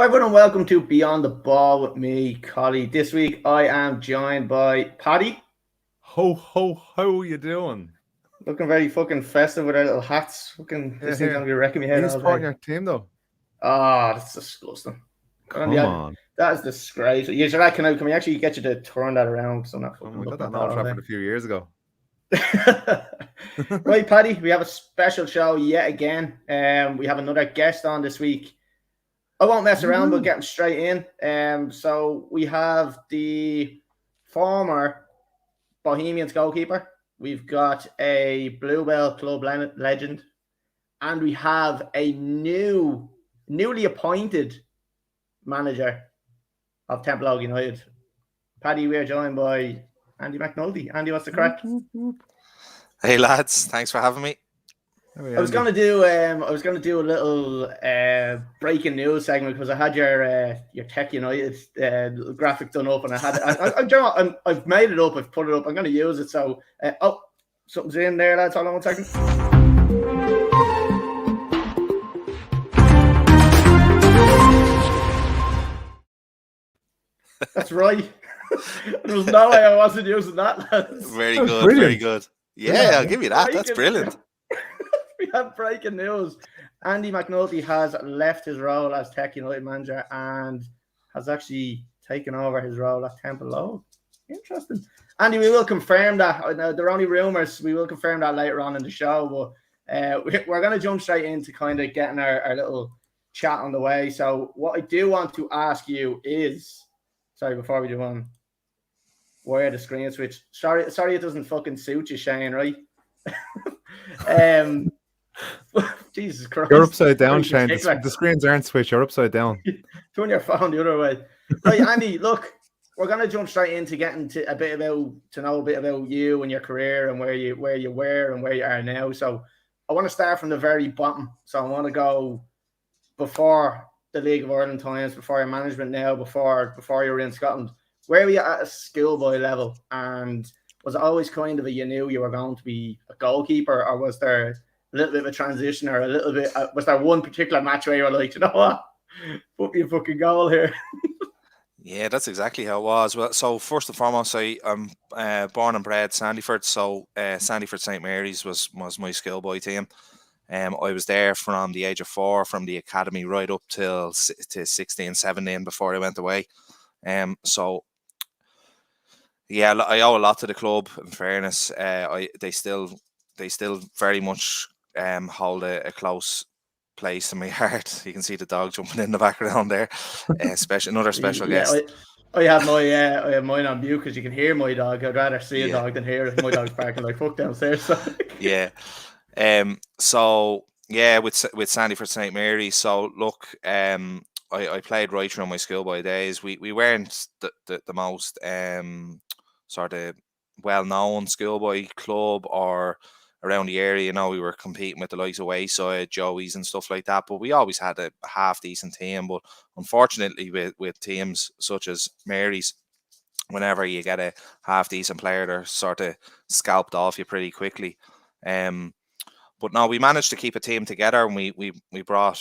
everyone, and welcome to Beyond the Ball with me, Colly. This week, I am joined by Paddy. Ho, ho, ho, you doing? Looking very fucking festive with our little hats. This thing's going to be wrecking me Are head you all supporting day. your team, though? That's disgusting. Come on. That is disgraceful. Yeah, so can we actually get you to turn that around? Because I'm not fucking We got looking that at in Old that all Trafford day. a few years ago. Right, Paddy, we have a special show yet again. We have another guest on this week. I won't mess around, but getting straight in. So we have the former Bohemians goalkeeper. We've got a Bluebell club legend, and we have a newly appointed manager of Temple Oak United. Paddy, we're joined by Andy McNulty. Andy, what's the crack? Hey lads, thanks for having me. I was gonna do a little breaking news segment because I had your Tech United graphic done up, and I've made it up. I've put it up. I'm gonna use it. So something's in there, lads. Hold on 1 second. That's right. There was no way I wasn't using that, lads. Very good, very good. Yeah, I'll give you that. That's brilliant. We have breaking news. Andy McNulty has left his role as Tech United manager and has actually taken over his role at Temple Oak. Interesting. Andy, we will confirm that. There are only rumours. We will confirm that later on in the show. But we're going to jump straight into kind of getting our little chat on the way. So what I do want to ask you is, before we do on, where the screen switch. Sorry, it doesn't fucking suit you, Shane, right? Jesus Christ. You're upside down, Shane. The screens aren't switched. You're upside down. Turn your phone the other way. Right, Andy, look, we're going to jump straight into getting to know a bit about you and your career and where you were and where you are now. So I want to start from the very bottom. So I want to go before the League of Ireland times, before your management now, before you were in Scotland. Where were you at a schoolboy level? And was it always kind of you knew you were going to be a goalkeeper, or was there a little bit of a transition, or a little bit? Was there one particular match where you were like, you know what, put me a fucking goal here? Yeah, that's exactly how it was. Well, so first and foremost, I'm born and bred Sandyford. So Sandyford St Mary's was my schoolboy team. I was there from the age of 4, from the academy right up to 16, 17 before I went away. So yeah, I owe a lot to the club. In fairness, they still very much hold a close place in my heart. You can see the dog jumping in the background there. Another special guest. I have mine on mute because you can hear my dog. I'd rather see a dog than hear my dog's barking like fuck downstairs. So. Yeah. So yeah, with Sandyford St Mary's. So look, I played right through my schoolboy days. We weren't the most sort of well-known schoolboy club or around the area. You know, we were competing with the likes of Wayside, Joey's and stuff like that, but we always had a half-decent team. But unfortunately with teams such as Mary's, whenever you get a half-decent player, they're sort of scalped off you pretty quickly. But no, we managed to keep a team together, and we brought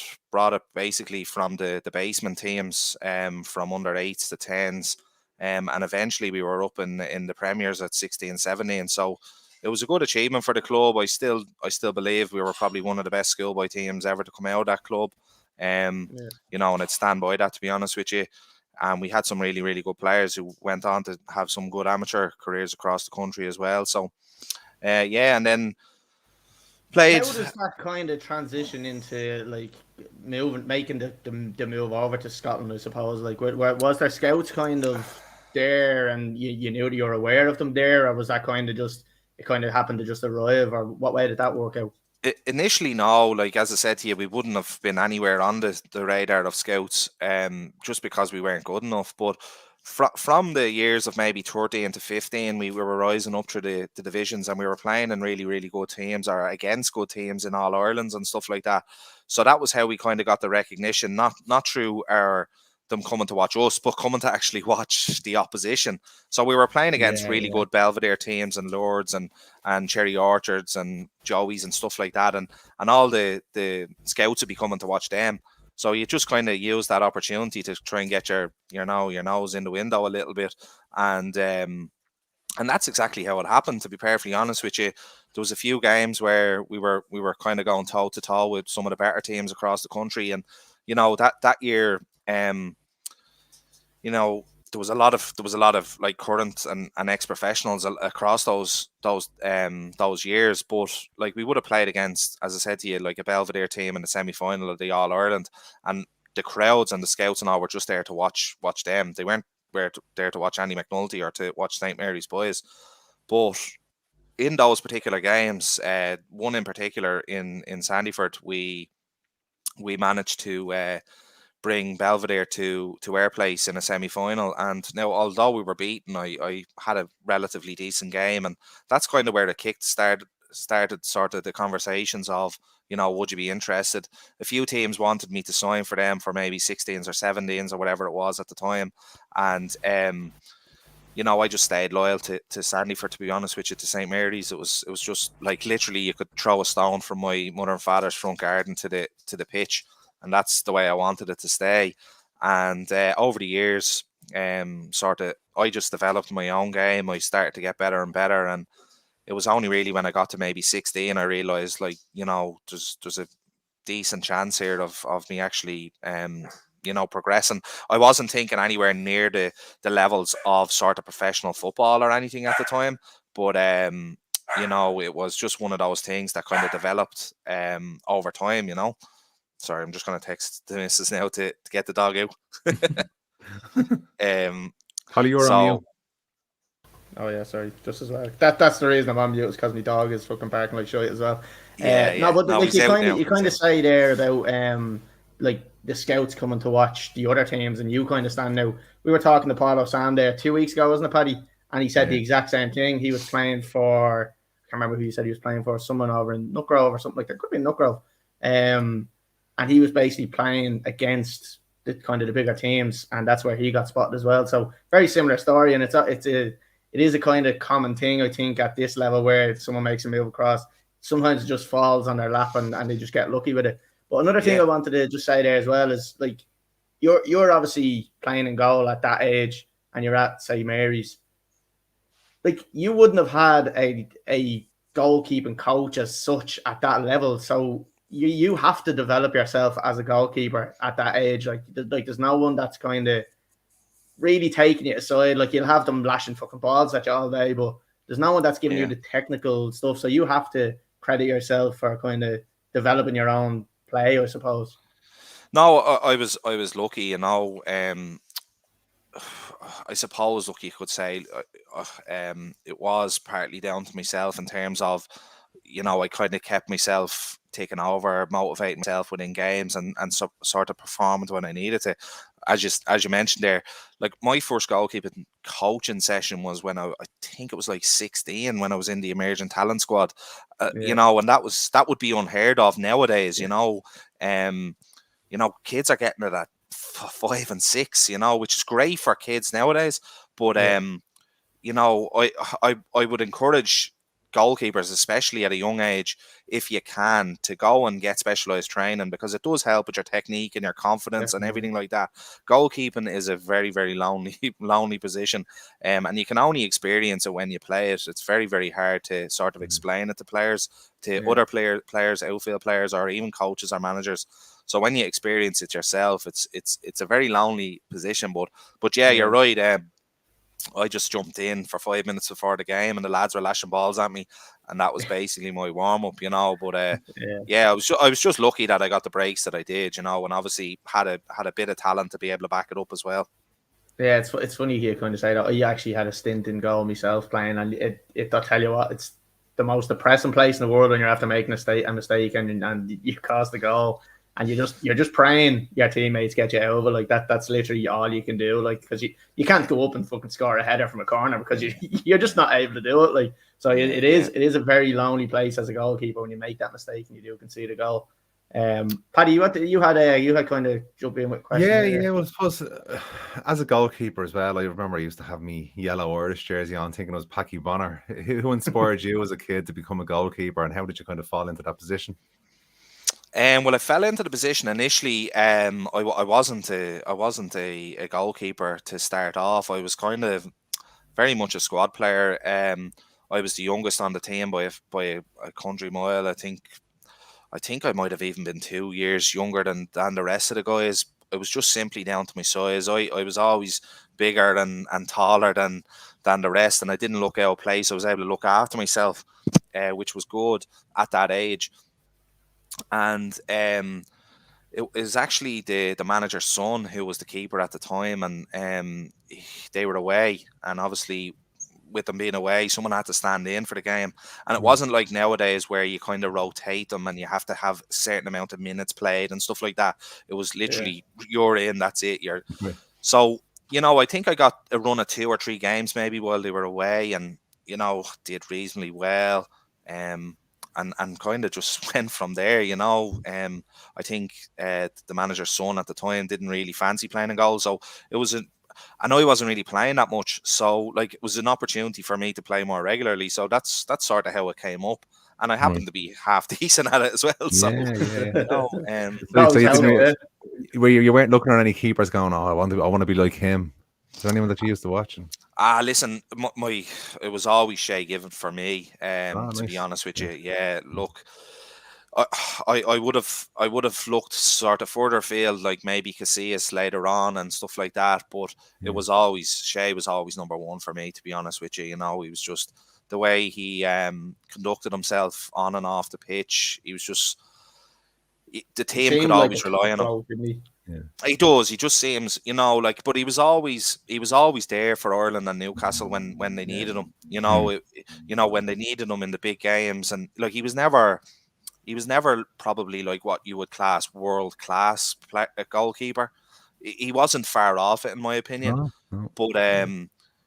it basically from the basement teams, from under 8s to 10s. And eventually we were up in the Premiers at 16, 17. So it was a good achievement for the club. I still believe we were probably one of the best schoolboy teams ever to come out of that club. You know, and I'd stand by that, to be honest with you. And we had some really, really good players who went on to have some good amateur careers across the country as well. So, yeah, and then played. How does that kind of transition into like making the move over to Scotland? I suppose, like, was there scouts kind of there, and you knew that you were aware of them there, or was that kind of just it kind of happened to just arrive, or what way did that work out? Initially, no. Like, as I said to you, we wouldn't have been anywhere on the radar of scouts, just because we weren't good enough. But from the years of maybe 13 to 15, we were rising up through the divisions, and we were playing in really, really good teams or against good teams in All Irelands and stuff like that. So that was how we kind of got the recognition, not through them coming to watch us, but coming to actually watch the opposition. So we were playing against really good Belvedere teams and Lourdes and Cherry Orchards and Joey's and stuff like that, and all the scouts would be coming to watch them. So you just kind of use that opportunity to try and get your nose in the window a little bit, and that's exactly how it happened. To be perfectly honest with you, there was a few games where we were kind of going toe to toe with some of the better teams across the country, and that year, there was a lot of like current and ex-professionals across those years, but like we would have played against, as I said to you, like a Belvedere team in the semi-final of the All-Ireland, and the crowds and the scouts and all were just there to watch them. They weren't there to watch Andy McNulty or to watch St. Mary's boys. But in those particular games, one in particular in Sandyford, we managed to bring Belvedere to our place in a semi-final. And now, although we were beaten, I had a relatively decent game, and that's kind of where the kick started sort of the conversations of, would you be interested? A few teams wanted me to sign for them for maybe 16s or 17s or whatever it was at the time, and I just stayed loyal to Sandyford, to be honest with you, to St. Mary's. It was just like literally you could throw a stone from my mother and father's front garden to the pitch, and that's the way I wanted it to stay. And over the years, I just developed my own game. I started to get better and better, and it was only really when I got to maybe 16 I realised, like, there's a decent chance here of me actually progressing. I wasn't thinking anywhere near the levels of sort of professional football or anything at the time, but it was just one of those things that kind of developed over time. Sorry, I'm just going to text the missus now to get the dog out. Colly, you're on mute. Oh yeah, sorry. Just as well. That's the reason I'm on mute, is because my dog is fucking barking like shit as well. Like you kind of say there about like the scouts coming to watch the other teams, and you kind of stand out. We were talking to Paulo Sam there 2 weeks ago, wasn't it, Paddy? And he said the exact same thing. He was playing for, I can't remember who he said he was playing for, someone over in Nutgrove or something like that. Could be in Nutgrove. And he was basically playing against the kind of the bigger teams, and that's where he got spotted as well. So very similar story, and it is a kind of common thing, I think, at this level, where someone makes a move across. Sometimes it just falls on their lap and they just get lucky with it. But another thing I wanted to just say there as well is, like, you're obviously playing in goal at that age, and you're at St. Mary's. Like, you wouldn't have had a goalkeeping coach as such at that level. So you have to develop yourself as a goalkeeper at that age. Like there's no one that's kind of really taking it aside. Like, you'll have them lashing fucking balls at you all day, but there's no one that's giving you the technical stuff. So you have to credit yourself for kind of developing your own play, I suppose. No, I was lucky, I suppose, look, you could say it was partly down to myself in terms of, I kind of kept myself taking over, motivating myself within games, and sort of performing when I needed to. As you mentioned there, like, my first goalkeeping coaching session was when I think it was like 16, when I was in the emerging talent squad. And that would be unheard of nowadays. Kids are getting it at 5 and 6, which is great for kids nowadays. But I would encourage goalkeepers, especially at a young age, if you can, to go and get specialized training, because it does help with your technique and your confidence and everything like that. Goalkeeping is a very, very lonely position, and you can only experience it when you play it. It's very, very hard to sort of explain it to players, to other players, outfield players, or even coaches or managers. So when you experience it yourself, it's a very lonely position. But you're right. I just jumped in for 5 minutes before the game, and the lads were lashing balls at me, and that was basically my warm up. But I was just lucky that I got the breaks that I did, and obviously had a bit of talent to be able to back it up as well. Yeah, it's funny you kind of say that. I actually had a stint in goal myself playing, and I'll tell you what, it's the most depressing place in the world when you're after making a mistake and you cause the goal. And you're just praying your teammates get you over. Like that's literally all you can do. Like, because you can't go up and fucking score a header from a corner because you're just not able to do it. Like, so it is a very lonely place as a goalkeeper when you make that mistake and you do concede a goal. Paddy, you had kind of jump in with questions. Yeah. Well, I suppose as a goalkeeper as well, I remember I used to have me yellow Irish jersey on, thinking it was Packy Bonner. Who inspired you as a kid to become a goalkeeper, and how did you kind of fall into that position? Well, I fell into the position initially. I wasn't a goalkeeper to start off. I was kind of very much a squad player. I was the youngest on the team by a country mile. I think I might have even been 2 years younger than the rest of the guys. It was just simply down to my size. I was always bigger and taller than the rest, and I didn't look out of place. I was able to look after myself, which was good at that age. And it was actually the manager's son who was the keeper at the time, and they were away, and obviously with them being away, someone had to stand in for the game. And it wasn't like nowadays where you kind of rotate them and you have to have a certain amount of minutes played and stuff like that. It was literally you're in, that's it. So, I think I got a run of 2 or 3 games maybe while they were away, and did reasonably well. And kind of just went from there. I think the manager's son at the time didn't really fancy playing in goal, so it was I know he wasn't really playing that much, so like it was an opportunity for me to play more regularly. So that's sort of how it came up, and I happened to be half decent at it as well. So you weren't looking at any keepers going, "Oh, I want to be like him." Is there anyone that you used to watching? Listen, it was always Shay Given for me. To be honest with you, look. I would have looked sort of further afield, like maybe Casillas later on and stuff like that. But it was always Shay was always number one for me, to be honest with you. He was just the way he conducted himself on and off the pitch. He was just the team could always rely on him. He does. He just seems, but he was always there for Ireland and Newcastle when they needed him. When they needed him in the big games, and like he was never probably like what you would class world class goalkeeper. He wasn't far off it, in my opinion. But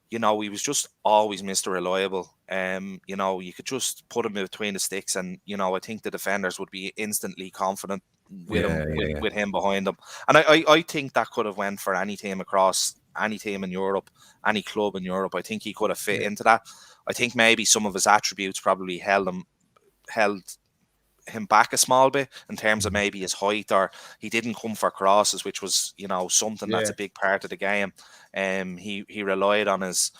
he was just always Mr. Reliable. You could just put him between the sticks, and I think the defenders would be instantly confident with him behind them. And I think that could have went for any team across any team in Europe, any club in Europe. I think he could have fit into that. I think maybe some of his attributes probably held him back a small bit in terms of maybe his height, or he didn't come for crosses, which was something that's a big part of the game. He relied on his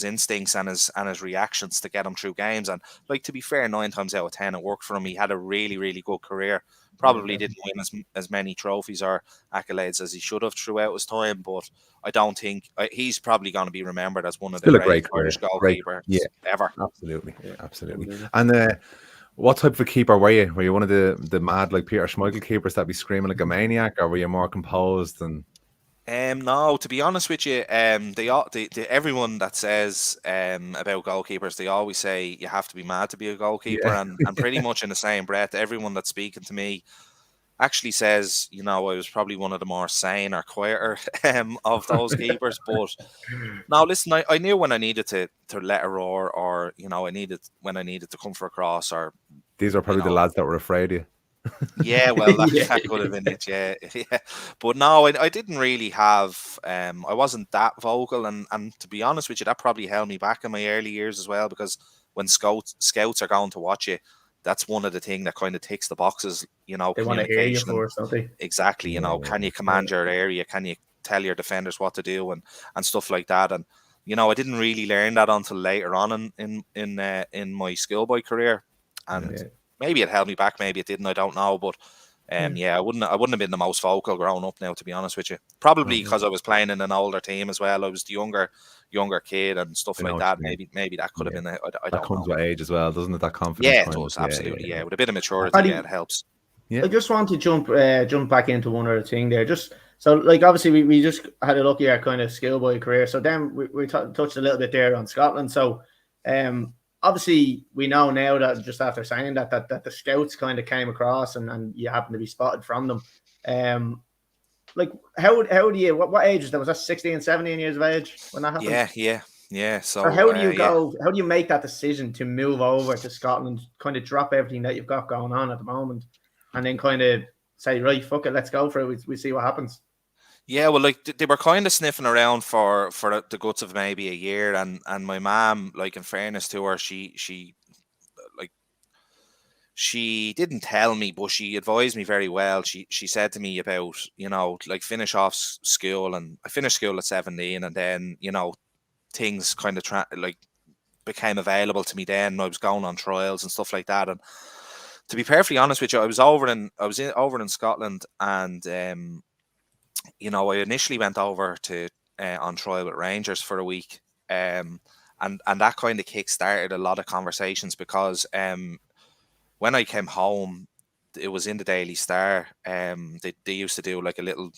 instincts and his reactions to get him through games, and like, to be fair, 9 times out of 10 it worked for him. He had a really, really good career. Probably didn't win as many trophies or accolades as he should have throughout his time, but I don't think he's probably going to be remembered as one of the great Irish goalkeepers ever. Absolutely. And what type of a keeper were you? Were you one of the mad, like Peter Schmeichel keepers that be screaming like a maniac, or were you more composed? And no, to be honest with you, everyone that says about goalkeepers, they always say you have to be mad to be a goalkeeper, and pretty much in the same breath, everyone that's speaking to me actually says, I was probably one of the more sane or quieter of those keepers. But now, listen, I knew when I needed to let a roar, or when I needed to come for a cross, or these are probably the lads that were afraid of you. Yeah, well, that could have been it. Yeah. But no, I didn't really have. I wasn't that vocal, and to be honest with you, that probably held me back in my early years as well. Because when scouts are going to watch you, that's one of the things that kind of ticks the boxes. They want to hear you first, don't they? Exactly. Can you command your area? Can you tell your defenders what to do and stuff like that? And I didn't really learn that until later on in my schoolboy career, and maybe it held me back, maybe it didn't. I don't know, but I wouldn't have been the most vocal growing up now, to be honest with you. Probably because I was playing in an older team as well. I was the younger kid and stuff like that. Maybe that could have been it. I don't know. That comes with age as well, doesn't it? That confidence. Yeah, it does, absolutely. Yeah, with a bit of maturity, it helps. I just want to jump back into one other thing there. Just so, like, obviously we just had a look at our kind of schoolboy career. So then we touched a little bit there on Scotland. So obviously we know now that just after saying that the scouts kind of came across and you happen to be spotted from them. Like, how do you, what age is that? Was that 16, 17 years of age when that happened? Yeah. So how do you go? How do you make that decision to move over to Scotland, kind of drop everything that you've got going on at the moment, and then kind of say, right, fuck it, let's go for it. We see what happens. Yeah, well, like, they were kind of sniffing around for the guts of maybe a year, and my mom, like, in fairness to her, she like, she didn't tell me, but she advised me very well. She said to me about, you know, like finish off school, and I finished school at 17, and then, you know, things kind of like became available to me then, and I was going on trials and stuff like that. And to be perfectly honest with you, I was over in Scotland, and you know, I initially went over to on trial with Rangers for a week, and that kind of kick-started a lot of conversations, because when I came home, it was in the Daily Star. They used to do like a little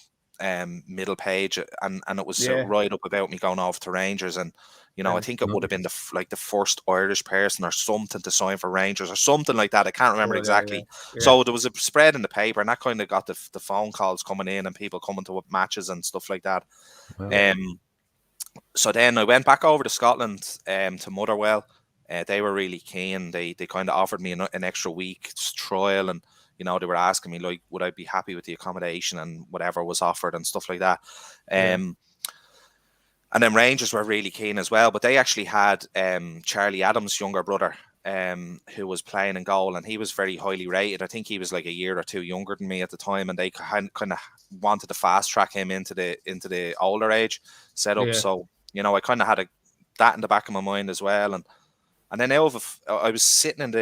middle page, and it was right up about me going off to Rangers. And you know, I think it would have been the first Irish person or something to sign for Rangers or something like that. I can't remember exactly. So there was a spread in the paper, and that kind of got the phone calls coming in and people coming to matches and stuff like that. Wow. So then I went back over to Scotland to Motherwell. They were really keen. They kind of offered me an extra week's trial, and you know, they were asking me like, would I be happy with the accommodation and whatever was offered and stuff like that. And then Rangers were really keen as well, but they actually had Charlie Adams' younger brother, who was playing in goal, and he was very highly rated. I think he was like a year or two younger than me at the time, and they kind of wanted to fast track him into the older age setup. So you know, I kind of had that in the back of my mind as well. And then I was sitting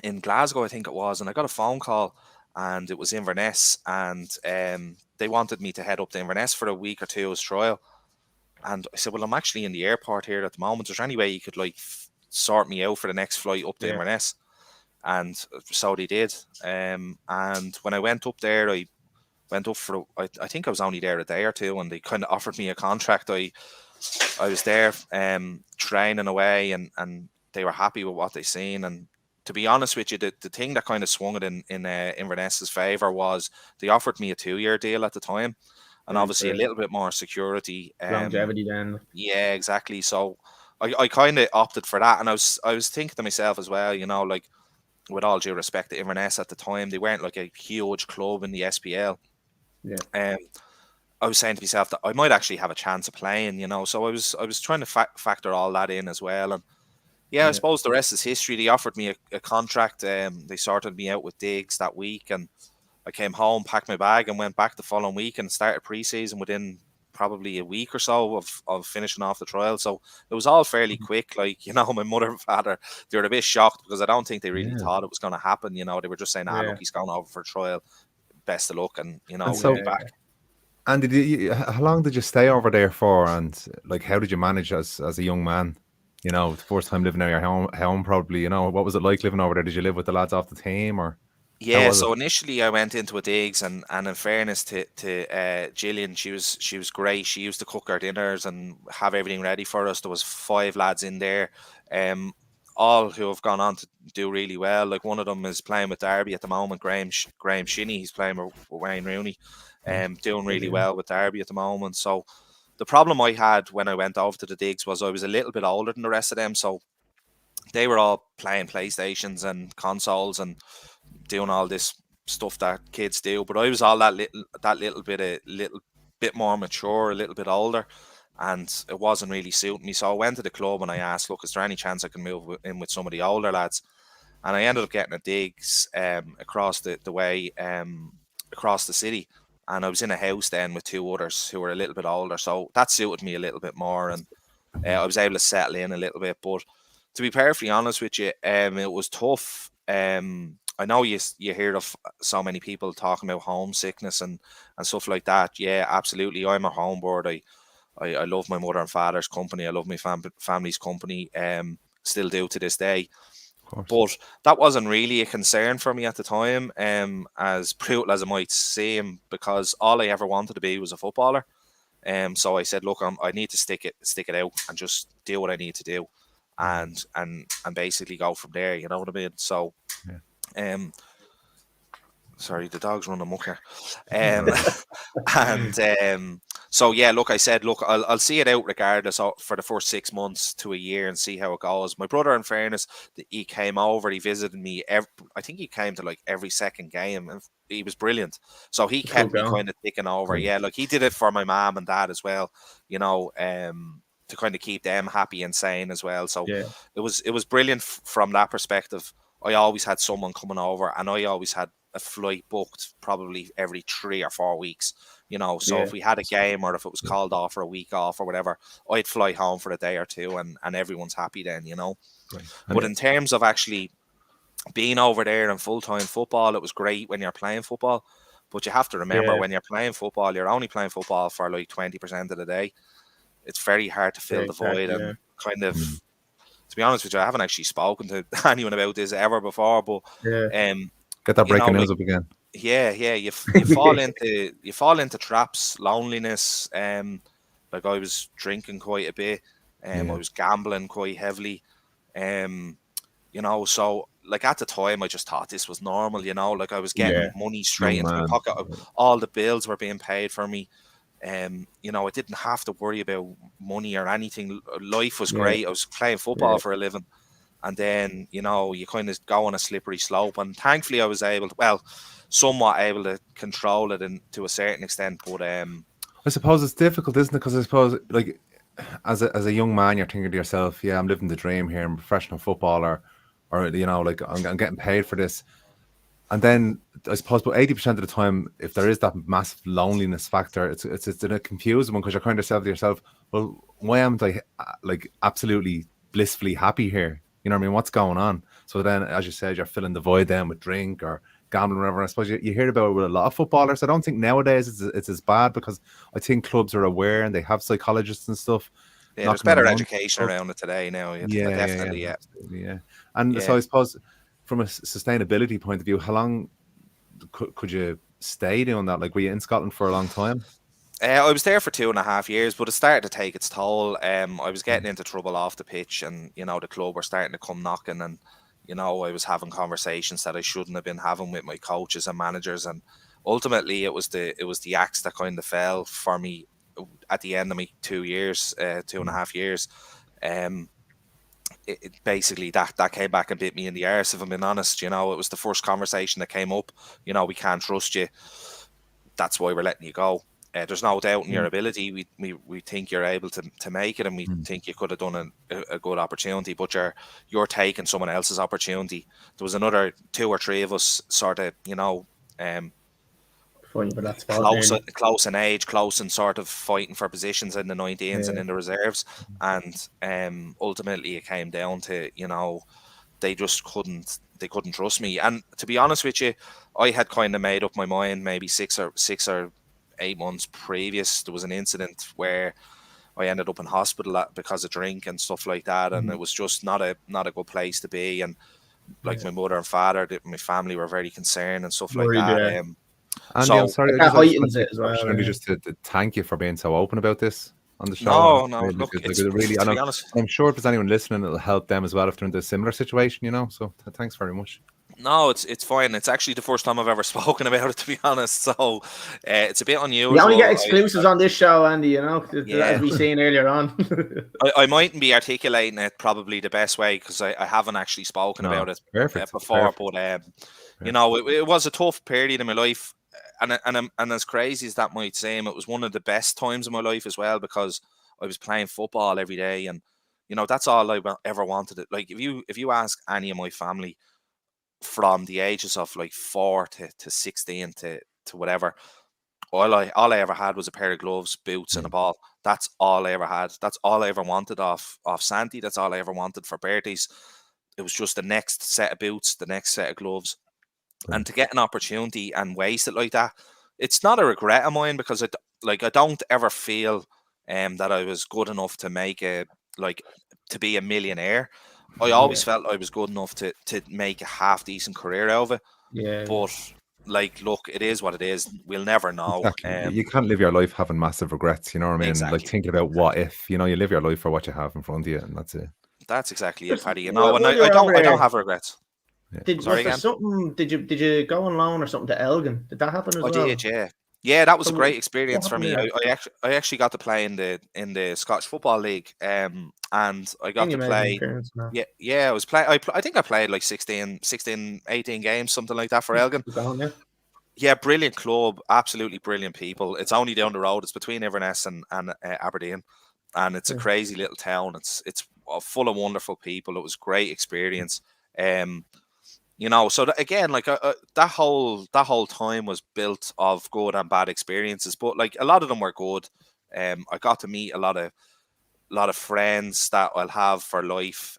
in Glasgow, I think it was, and I got a phone call, and it was Inverness, and they wanted me to head up to Inverness for a week or two as trial. And I said, well, I'm actually in the airport here at the moment. Is there any way you could like sort me out for the next flight up to Inverness? And so they did. And when I went up there, I went up for, I think I was only there a day or two, and they kind of offered me a contract. I was there training away, and they were happy with what they seen. And to be honest with you, the thing that kind of swung it in Inverness's favour was they offered me a 2-year deal at the time, and obviously a little bit more security, longevity then. Yeah, exactly. So I kind of opted for that, and I was thinking to myself as well, you know, like, with all due respect to Inverness at the time, they weren't like a huge club in the SPL. I was saying to myself that I might actually have a chance of playing, you know. So I was trying to factor all that in as well. And I suppose the rest is history. They offered me a contract. They sorted me out with Diggs that week, and I came home, packed my bag, and went back the following week and started pre-season within probably a week or so of finishing off the trial. So it was all fairly quick. Like, you know, my mother and father, they were a bit shocked, because I don't think they really thought it was going to happen. You know, they were just saying, look, he's going over for a trial. Best of luck, and you know, we'll be back. And how long did you stay over there for? And like, how did you manage as a young man? You know, the first time living out your home probably. You know, what was it like living over there? Did you live with the lads off the team, or? Yeah, so initially I went into a digs, and in fairness to Gillian, she was great. She used to cook our dinners and have everything ready for us. There was 5 lads in there, all who have gone on to do really well. Like, one of them is playing with Derby at the moment, Graham Shinney. He's playing with Wayne Rooney, doing really well with Derby at the moment. So the problem I had when I went over to the digs was I was a little bit older than the rest of them, so they were all playing PlayStations and consoles and doing all this stuff that kids do, but I was all that little bit more mature, a little bit older, and it wasn't really suiting me. So I went to the club and I asked, look, is there any chance I can move in with some of the older lads? And I ended up getting a digs across the way, across the city, and I was in a house then with 2 others who were a little bit older, so that suited me a little bit more, and I was able to settle in a little bit. But to be perfectly honest with you, it was tough. I know you hear of so many people talking about homesickness and stuff like that. Yeah, absolutely. I'm a homeboard. I love my mother and father's company. I love my family's company. Still do to this day. But that wasn't really a concern for me at the time, as brutal as it might seem, because all I ever wanted to be was a footballer. So I said, look, I need to stick it out and just do what I need to do, and basically go from there. You know what I mean? So. Sorry, the dog's running amok here. So yeah, look, I said, look, I'll see it out regardless for the first 6 months to a year and see how it goes. My brother, in fairness, he came over, he visited me. I think he came to like every second game, and he was brilliant. So he kept me kind of ticking over. Yeah, like he did it for my mom and dad as well, you know, to kind of keep them happy and sane as well. So it was brilliant from that perspective. I always had someone coming over, and I always had a flight booked probably every 3 or 4 weeks. So if we had a game or if it was called off for a week off or whatever, I'd fly home for a day or two, and everyone's happy then. Right. But in terms of actually being over there in full-time football, it was great when you're playing football. But you have to remember, when you're playing football, you're only playing football for like 20% of the day. It's very hard to fill the void, and kind of, to be honest with you, I haven't actually spoken to anyone about this ever before. But get that breaking news up again. Yeah, you fall into traps, loneliness. Like I was drinking quite a bit. I was gambling quite heavily. So like at the time, I just thought this was normal. Like I was getting money straight into my pocket. All the bills were being paid for me. I didn't have to worry about money or anything. Life was great. I was playing football for a living. And then, you kind of go on a slippery slope. And thankfully I was somewhat able to control it to a certain extent. But I suppose it's difficult, isn't it? Because I suppose, like, as a young man, you're thinking to yourself, yeah, I'm living the dream here. I'm a professional footballer, or like I'm getting paid for this. And then I suppose, but 80% of the time, if there is that massive loneliness factor, it's a confusing one, because you're kind of saying to yourself, well, why am I like absolutely blissfully happy here? You know what I mean? What's going on? So then, as you said, you're filling the void then with drink or gambling or whatever. I suppose you hear about it with a lot of footballers. I don't think nowadays it's as bad, because I think clubs are aware and they have psychologists and stuff. Yeah, there's better education around it today now. Definitely. And so I suppose, from a sustainability point of view, how long could you stay doing that? Like, were you in Scotland for a long time? I was there for 2.5 years, but it started to take its toll. I was getting into trouble off the pitch, and the club were starting to come knocking, and I was having conversations that I shouldn't have been having with my coaches and managers, and ultimately it was the axe that kind of fell for me at the end of my 2 years, 2.5 years. It basically that came back and bit me in the arse, if I'm being honest. It was the first conversation that came up. We can't trust you. That's why we're letting you go. There's no doubt in your ability. We think you're able to make it, and we think you could have done a good opportunity, but you're taking someone else's opportunity. There was another 2 or 3 of us sort of, close in age, close in sort of fighting for positions in the 19s and in the reserves, and ultimately it came down to, they just couldn't trust me. And to be honest with you, I had kind of made up my mind maybe 6 or 8 months previous. There was an incident where I ended up in hospital because of drink and stuff like that, and it was just not a good place to be. And like my mother and father, my family were very concerned and stuff like that. Andy, I'm sorry, I heightens it as well. Just to thank you for being so open about this on the show. No, look, it's really, to be honest, I'm sure if there's anyone listening, it'll help them as well if they're in a similar situation. So thanks very much. No, it's fine. It's actually the first time I've ever spoken about it, to be honest. So it's a bit unusual. We only get exclusives on this show, Andy, as we seen earlier on. I mightn't be articulating it probably the best way, because I haven't actually spoken about it before. Perfect. But it was a tough period in my life, and as crazy as that might seem, it was one of the best times in my life as well, because I was playing football every day, and that's all I ever wanted. Like, if you ask any of my family, from the ages of like 4 to 16 to whatever, all I ever had was a pair of gloves, boots, and a ball. That's all I ever had. That's all I ever wanted off Santi. That's all I ever wanted for birthdays. It was just the next set of boots, the next set of gloves. And to get an opportunity and waste it like that, it's not a regret of mine, because I don't ever feel that I was good enough to to be a millionaire. I always felt I was good enough to make a half decent career out of it. Yeah. But look, it is what it is. We'll never know. Exactly. You can't live your life having massive regrets. You know what I mean? Exactly. Like, thinking about what if. You live your life for what you have in front of you, and that's it. That's exactly it, Paddy. And I don't have regrets. Yeah. Did you go on loan or something to Elgin? Did that happen as well? I did, yeah. Yeah, that was a great experience for me. I actually got to play in the Scottish Football League, and I got to play. I was I think I played like 16, 18 games, something like that, for Elgin. Yeah, brilliant club, absolutely brilliant people. It's only down the road. It's between Inverness and Aberdeen, and it's a crazy little town. It's full of wonderful people. It was a great experience. You know, so again, like that whole time was built of good and bad experiences, but like a lot of them were good. I got to meet a lot of friends that I'll have for life.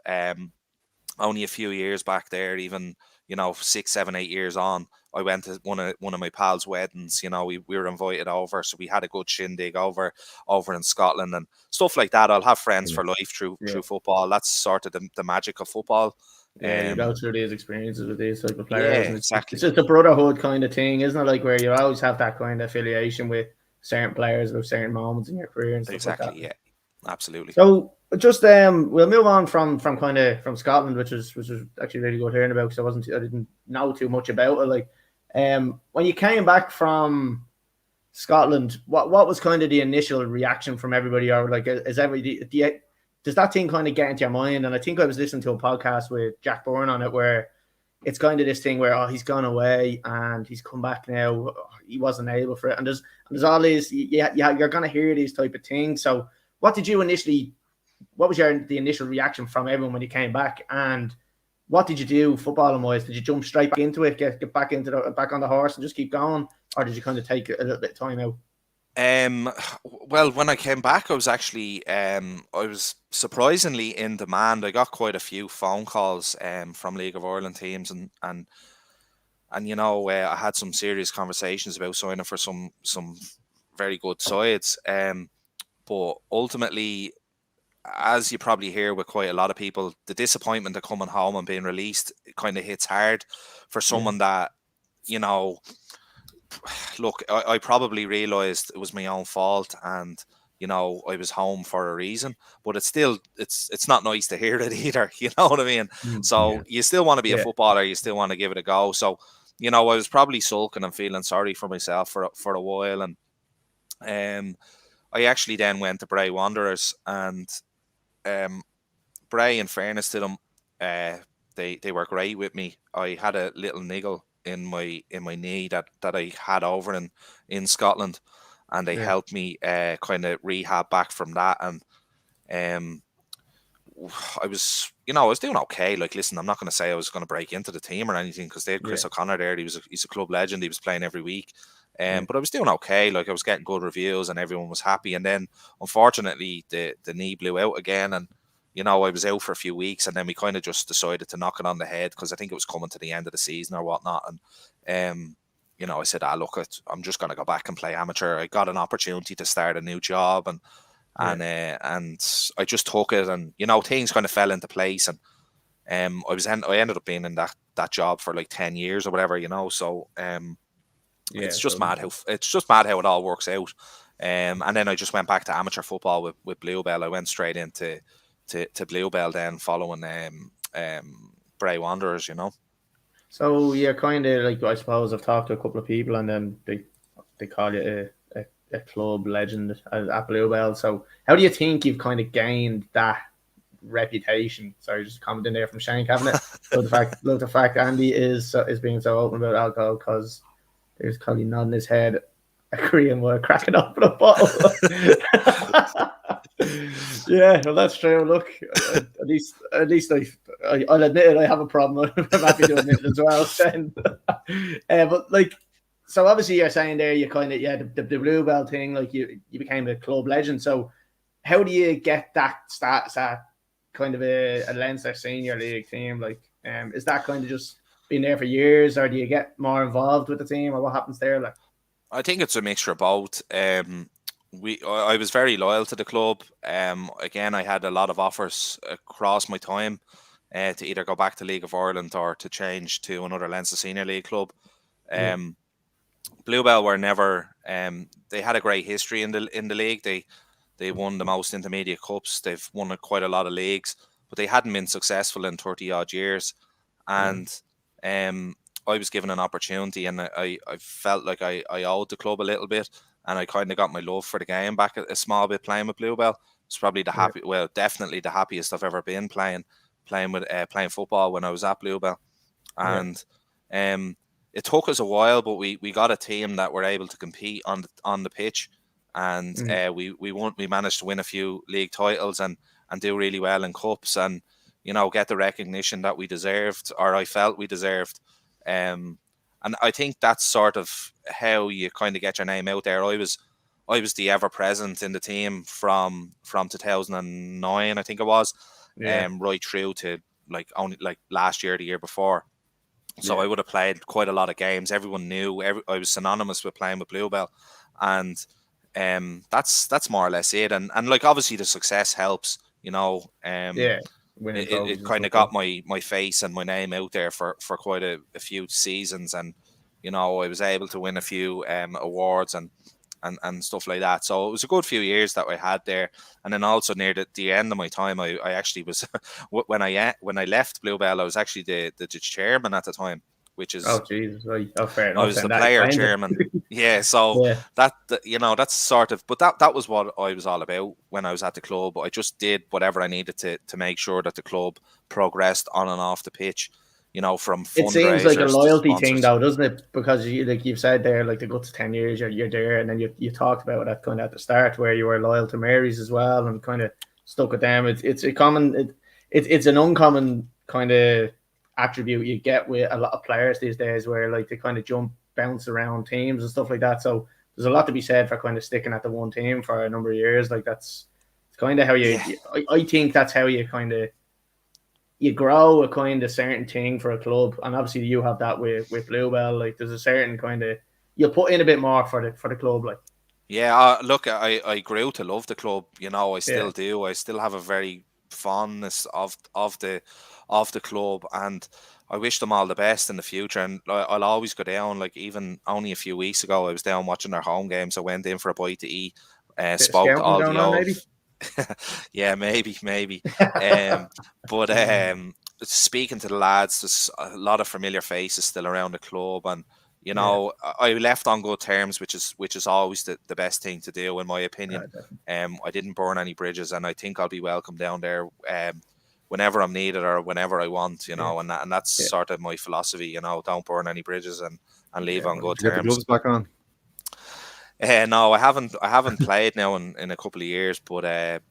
Only a few years back there, even, you know, 6, 7, 8 years on, I went to one of my pals' weddings. You know, we were invited over, so we had a good shindig over in Scotland and stuff like that. I'll have friends for life through football. That's sort of the magic of football. Yeah, you go through these experiences with these type of players, and exactly. It's just a brotherhood kind of thing, isn't it? Like where you always have that kind of affiliation with certain players with certain moments in your career and stuff like that. Yeah, absolutely. So just we'll move on from Scotland, which was actually really good hearing about, because I didn't know too much about it. Like, when you came back from Scotland, what was kind of the initial reaction from everybody? Or like, does that thing kind of get into your mind? And I think I was listening to a podcast with Jack Byrne on it, where it's kind of this thing where, he's gone away and he's come back now. He wasn't able for it, and there's all these. Yeah, you're gonna hear these type of things. So, what was the initial reaction from everyone when you came back, and what did you do footballing wise? Did you jump straight back into it, get back on the horse and just keep going, or did you kind of take a little bit of time out? Well, when I came back, I was actually I was surprisingly in demand. I got quite a few phone calls from League of Ireland teams, and you know, I had some serious conversations about signing for some very good sides. But ultimately, as you probably hear with quite a lot of people, the disappointment of coming home and being released kind of hits hard for someone that, you know. Look, I probably realised it was my own fault, and you know, I was home for a reason. But it's still, it's not nice to hear it either. You know what I mean? So you still want to be a footballer. You still want to give it a go. So, you know, I was probably sulking and feeling sorry for myself for a while, and I actually then went to Bray Wanderers, and Bray, in fairness to them, they were great with me. I had a little niggle in my knee that I had over in Scotland, and they helped me kind of rehab back from that. And I was doing okay. Like, listen, I'm not going to say I was going to break into the team or anything, because they had Chris O'Connor there. He's a club legend. He was playing every week. But I was doing okay. Like, I was getting good reviews and everyone was happy. And then, unfortunately, the knee blew out again, and you know, I was out for a few weeks, and then we kind of just decided to knock it on the head, because I think it was coming to the end of the season or whatnot. And you know, I said, look, I'm just going to go back and play amateur. I got an opportunity to start a new job, and I just took it, and you know, things kind of fell into place, and I ended up being in that job for like 10 years or whatever, you know. So it's just mad how it all works out. And then I just went back to amateur football with Bluebell. I went straight into Bluebell then, following Bray Wanderers, you know. So you're kind of like, I suppose I've talked to a couple of people, and then they call you a club legend at Bluebell. So how do you think you've kind of gained that reputation? Sorry, just commenting there from Shane Cabinet. Love the fact Andy is being so open about alcohol, because there's Colly nodding his head, agreeing with cracking open a bottle. Yeah, well, that's true. Look, at least I'll admit it. I have a problem. I'm happy to admit it as well, Shane. But like, so obviously you're saying there, you kind of the Bluebell thing, like you became a club legend. So how do you get that status at kind of a Leinster Senior League team? Like, is that kind of just been there for years, or do you get more involved with the team, or what happens there? Like, I think it's a mixture of both. I was very loyal to the club. Again, I had a lot of offers across my time to either go back to League of Ireland or to change to another Leinster Senior League club. Bluebell were never. They had a great history in the league. They won the most intermediate cups. They've won quite a lot of leagues, but they hadn't been successful in 30 odd years. And I was given an opportunity, and I felt like I owed the club a little bit, and I kind of got my love for the game back a small bit playing with Bluebell. It's probably definitely the happiest I've ever been playing football when I was at Bluebell. And it took us a while, but we got a team that were able to compete on the pitch, and we managed to win a few league titles and do really well in cups. And get the recognition that we deserved, or I felt we deserved. And I think that's sort of how you kind of get your name out there. I was the ever present in the team from 2009, I think it was, right through to only last year, the year before. So I would have played quite a lot of games. Everyone knew. I was synonymous with playing with Bluebell, and that's more or less it. And obviously the success helps. Winning It kind of got my face and my name out there for quite a few seasons, and I was able to win a few awards and stuff like that. So it was a good few years that I had there. And then also near the end of my time, I actually was when I left Bluebell, I was actually the chairman at the time, which is Jesus, right. Fair enough. I was the player chairman. So that's sort of, but that was what I was all about when I was at the club. I just did whatever I needed to make sure that the club progressed on and off the pitch. From fundraisers. It seems like a loyalty thing, though, doesn't it? Because you've said there, like the guts 10 years, you're there, and then you talked about that kind of at the start where you were loyal to Mary's as well, and kind of stuck with them. It's an uncommon kind of attribute you get with a lot of players these days, where like they kind of bounce around teams and stuff like that. So there's a lot to be said for kind of sticking at the one team for a number of years. Like that's kind of how I think that's how you kind of. You grow a kind of certain thing for a club, and obviously you have that with Bluebell. Like there's a certain kind of you put in a bit more for the club. Like look, I grew to love the club. I still do. I still have a very fondness of the club, and I wish them all the best in the future. And I'll always go down. Like even only a few weeks ago, I was down watching their home games. I went in for a bite to eat. Spoke to all the old. Yeah, maybe. But speaking to the lads, there's a lot of familiar faces still around the club, and I left on good terms, which is always the best thing to do, in my opinion. I didn't burn any bridges, and I think I'll be welcome down there whenever I'm needed or whenever I want, and that's sort of my philosophy. Don't burn any bridges and leave on good terms. Get the gloves back on. No, I haven't played now in a couple of years, but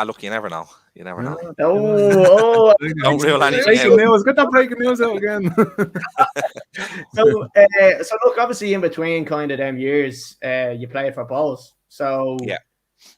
look, you never know. You never know. Don't rule anything out. News. Get that breaking news out again. So look, obviously in between kind of them years, you played for Bowls. So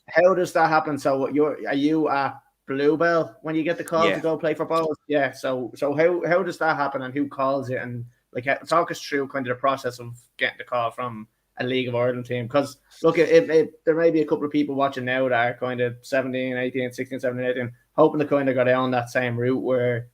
how does that happen? So are you at Bluebell when you get the call to go play for Bowls? Yeah. So how does that happen, and who calls it, and like talk us through kind of the process of getting the call from a League of Ireland team? Because look, there may be a couple of people watching now that are kind of 17, 18, 16, 17, 18, hoping to kind of go down that same route where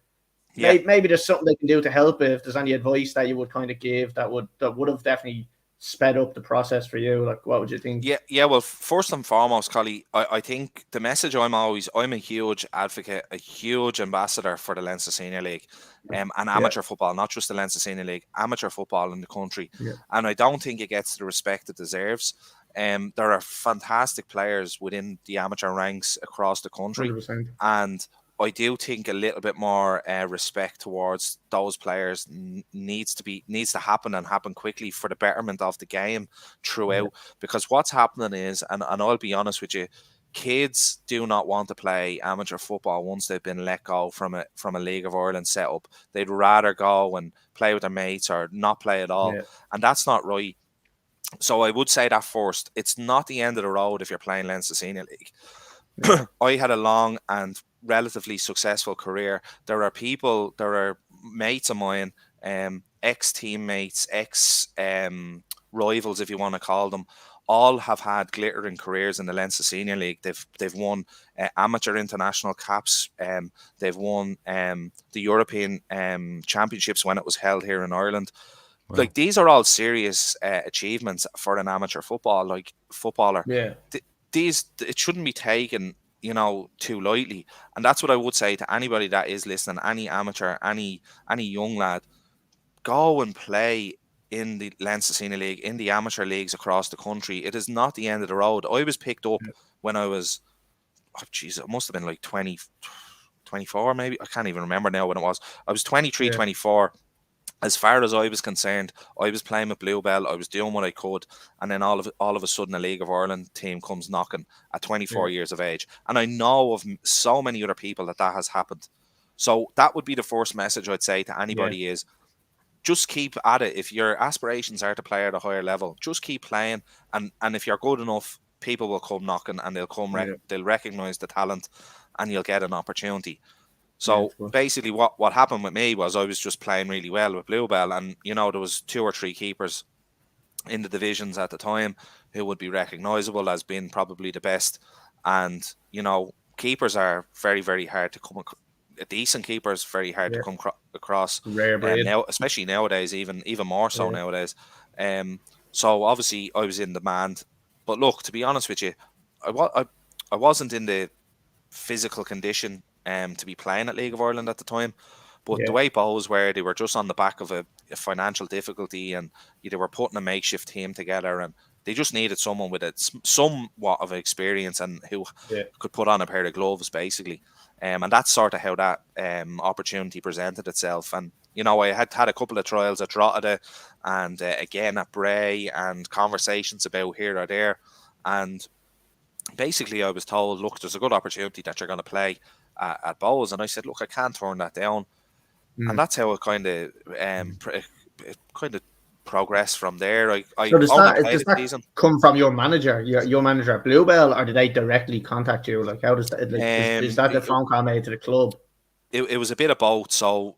maybe there's something they can do to help. If there's any advice that you would kind of give that would have definitely sped up the process for you, like what would you think? Well, first and foremost, Colly, I think the message I'm a huge advocate, a huge ambassador for the Leinster Senior League and amateur football, not just the Leinster Senior League, amateur football in the country. And I don't think it gets the respect it deserves. There are fantastic players within the amateur ranks across the country 100%. And I do think a little bit more respect towards those players needs to happen, and happen quickly, for the betterment of the game throughout. Because what's happening is, and I'll be honest with you, kids do not want to play amateur football once they've been let go from a League of Ireland setup. They'd rather go and play with their mates or not play at all, and that's not right. So I would say that first, it's not the end of the road if you're playing Leinster Senior League. I had a long and relatively successful career. There are mates of mine, ex-teammates, rivals, if you want to call them, all have had glittering careers in the Leinster Senior League. They've won amateur international caps. They've won the European championships when it was held here in Ireland. Wow. Like, these are all serious achievements for an amateur footballer. It shouldn't be taken too lightly. And that's what I would say to anybody that is listening, any amateur, any young lad, go and play in the Leinster Senior League, in the amateur leagues across the country. It is not the end of the road. I was picked up when I was, it must have been like 24 maybe. I can't even remember now when it was. I was 23, 24. As far as I was concerned, I was playing with Bluebell. I was doing what I could, and then all of a sudden, a League of Ireland team comes knocking at 24 years of age. And I know of so many other people that has happened. So that would be the first message I'd say to anybody is just keep at it. If your aspirations are to play at a higher level, just keep playing. And if you're good enough, people will come knocking and they'll recognize the talent and you'll get an opportunity. So basically what happened with me was I was just playing really well with Bluebell, and there was 2 or 3 keepers in the divisions at the time who would be recognizable as being probably the best. And keepers are very, very hard to come a decent keeper is very hard to come across. Rare breed. Now, especially nowadays, even more so nowadays. So obviously I was in demand, but look, to be honest with you, I wasn't in the physical condition to be playing at League of Ireland at the time. But the way Bows were, they were just on the back of a financial difficulty, and they were putting a makeshift team together, and they just needed someone with somewhat of experience and who could put on a pair of gloves, basically. And that's sort of how that opportunity presented itself. And I had a couple of trials at Drogheda and again at Bray, and conversations about here or there. And basically I was told, look, there's a good opportunity that you're going to play at Bows. And I said, look, I can't turn that down. And that's how it kind of progressed from there. I does that come from your manager, your manager at Bluebell, or did they directly contact you? Like, how does that? Is that the phone call made to the club? It was a bit of both. So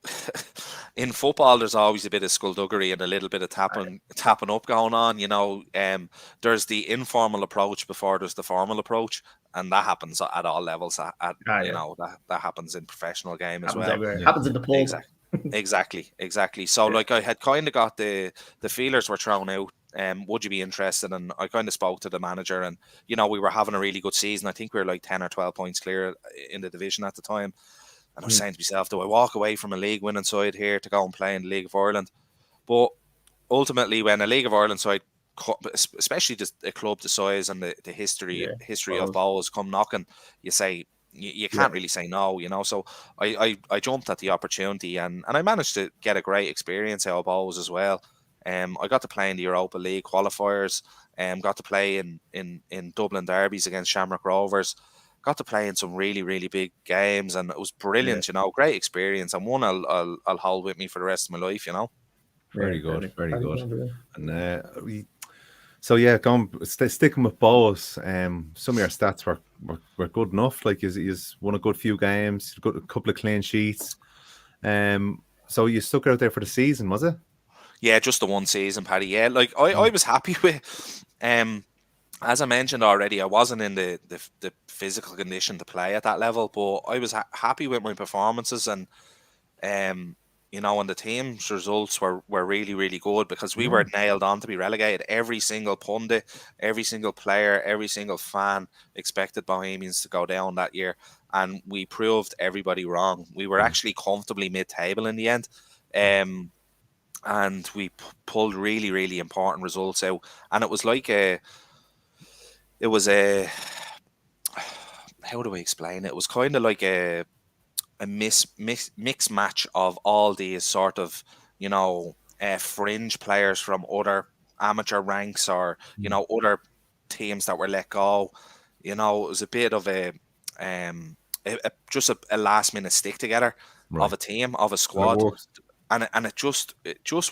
in football, there's always a bit of skullduggery and a little bit of tapping up going on. There's the informal approach before there's the formal approach, and that happens at all levels. That happens in professional game as well. Happens in the pub. Exactly. So I had kind of got the feelers were thrown out. Would you be interested? And I kind of spoke to the manager, and we were having a really good season. I think we were like 10 or 12 points clear in the division at the time. And I was saying to myself, do I walk away from a league winning side here to go and play in the League of Ireland? But ultimately, when a League of Ireland side, especially just a club the size and the history of Bows come knocking, you say you can't really say no, So I jumped at the opportunity, and I managed to get a great experience out of Bows as well. I got to play in the Europa League qualifiers, got to play in Dublin derbies against Shamrock Rovers. Got to play in some really, really big games, and it was brilliant, great experience, and one I'll hold with me for the rest of my life, Very good. And sticking with Bows, some of your stats were good enough. Like you won a good few games, got a couple of clean sheets. So you stuck out there for the season, was it? Yeah, just the one season, Paddy. Yeah, like I was happy with. As I mentioned already, I wasn't in the physical condition to play at that level, but I was happy with my performances, and and the team's results were really, really good, because we were nailed on to be relegated. Every single pundit, every single player, every single fan expected Bohemians to go down that year, and we proved everybody wrong. We were actually comfortably mid-table in the end, and we pulled really, really important results out, and it was like how do I explain it? It was kind of like a mix match of all these sort of fringe players from other amateur ranks, or other teams that were let go. It was a bit of just a last minute stick together of a team, of a squad. And it just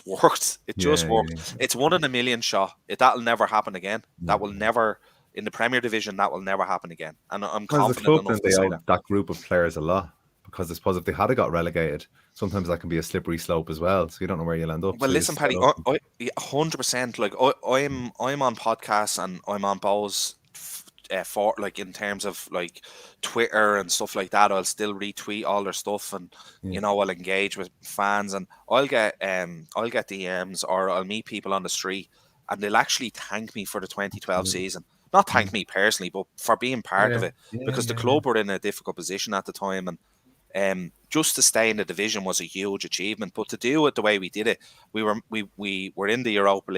worked. It just worked. Yeah. It's 1 in a million shot. That'll never happen again. That will never, in the Premier Division, that will never happen again. And I'm confident enough to say that group of players a lot, because I suppose if they had got relegated, sometimes that can be a slippery slope as well. So you don't know where you'll end up. Well, listen, Paddy, 100%. Like I'm on podcasts, and I'm on Bows for, like, in terms of like Twitter and stuff like that. I'll still retweet all their stuff, and I'll engage with fans, and I'll get DMs, or I'll meet people on the street, and they'll actually thank me for the 2012 season. Not thank me personally, but for being part of it, because the club were in a difficult position at the time, and just to stay in the division was a huge achievement. But to do it the way we did it, we were in the Europa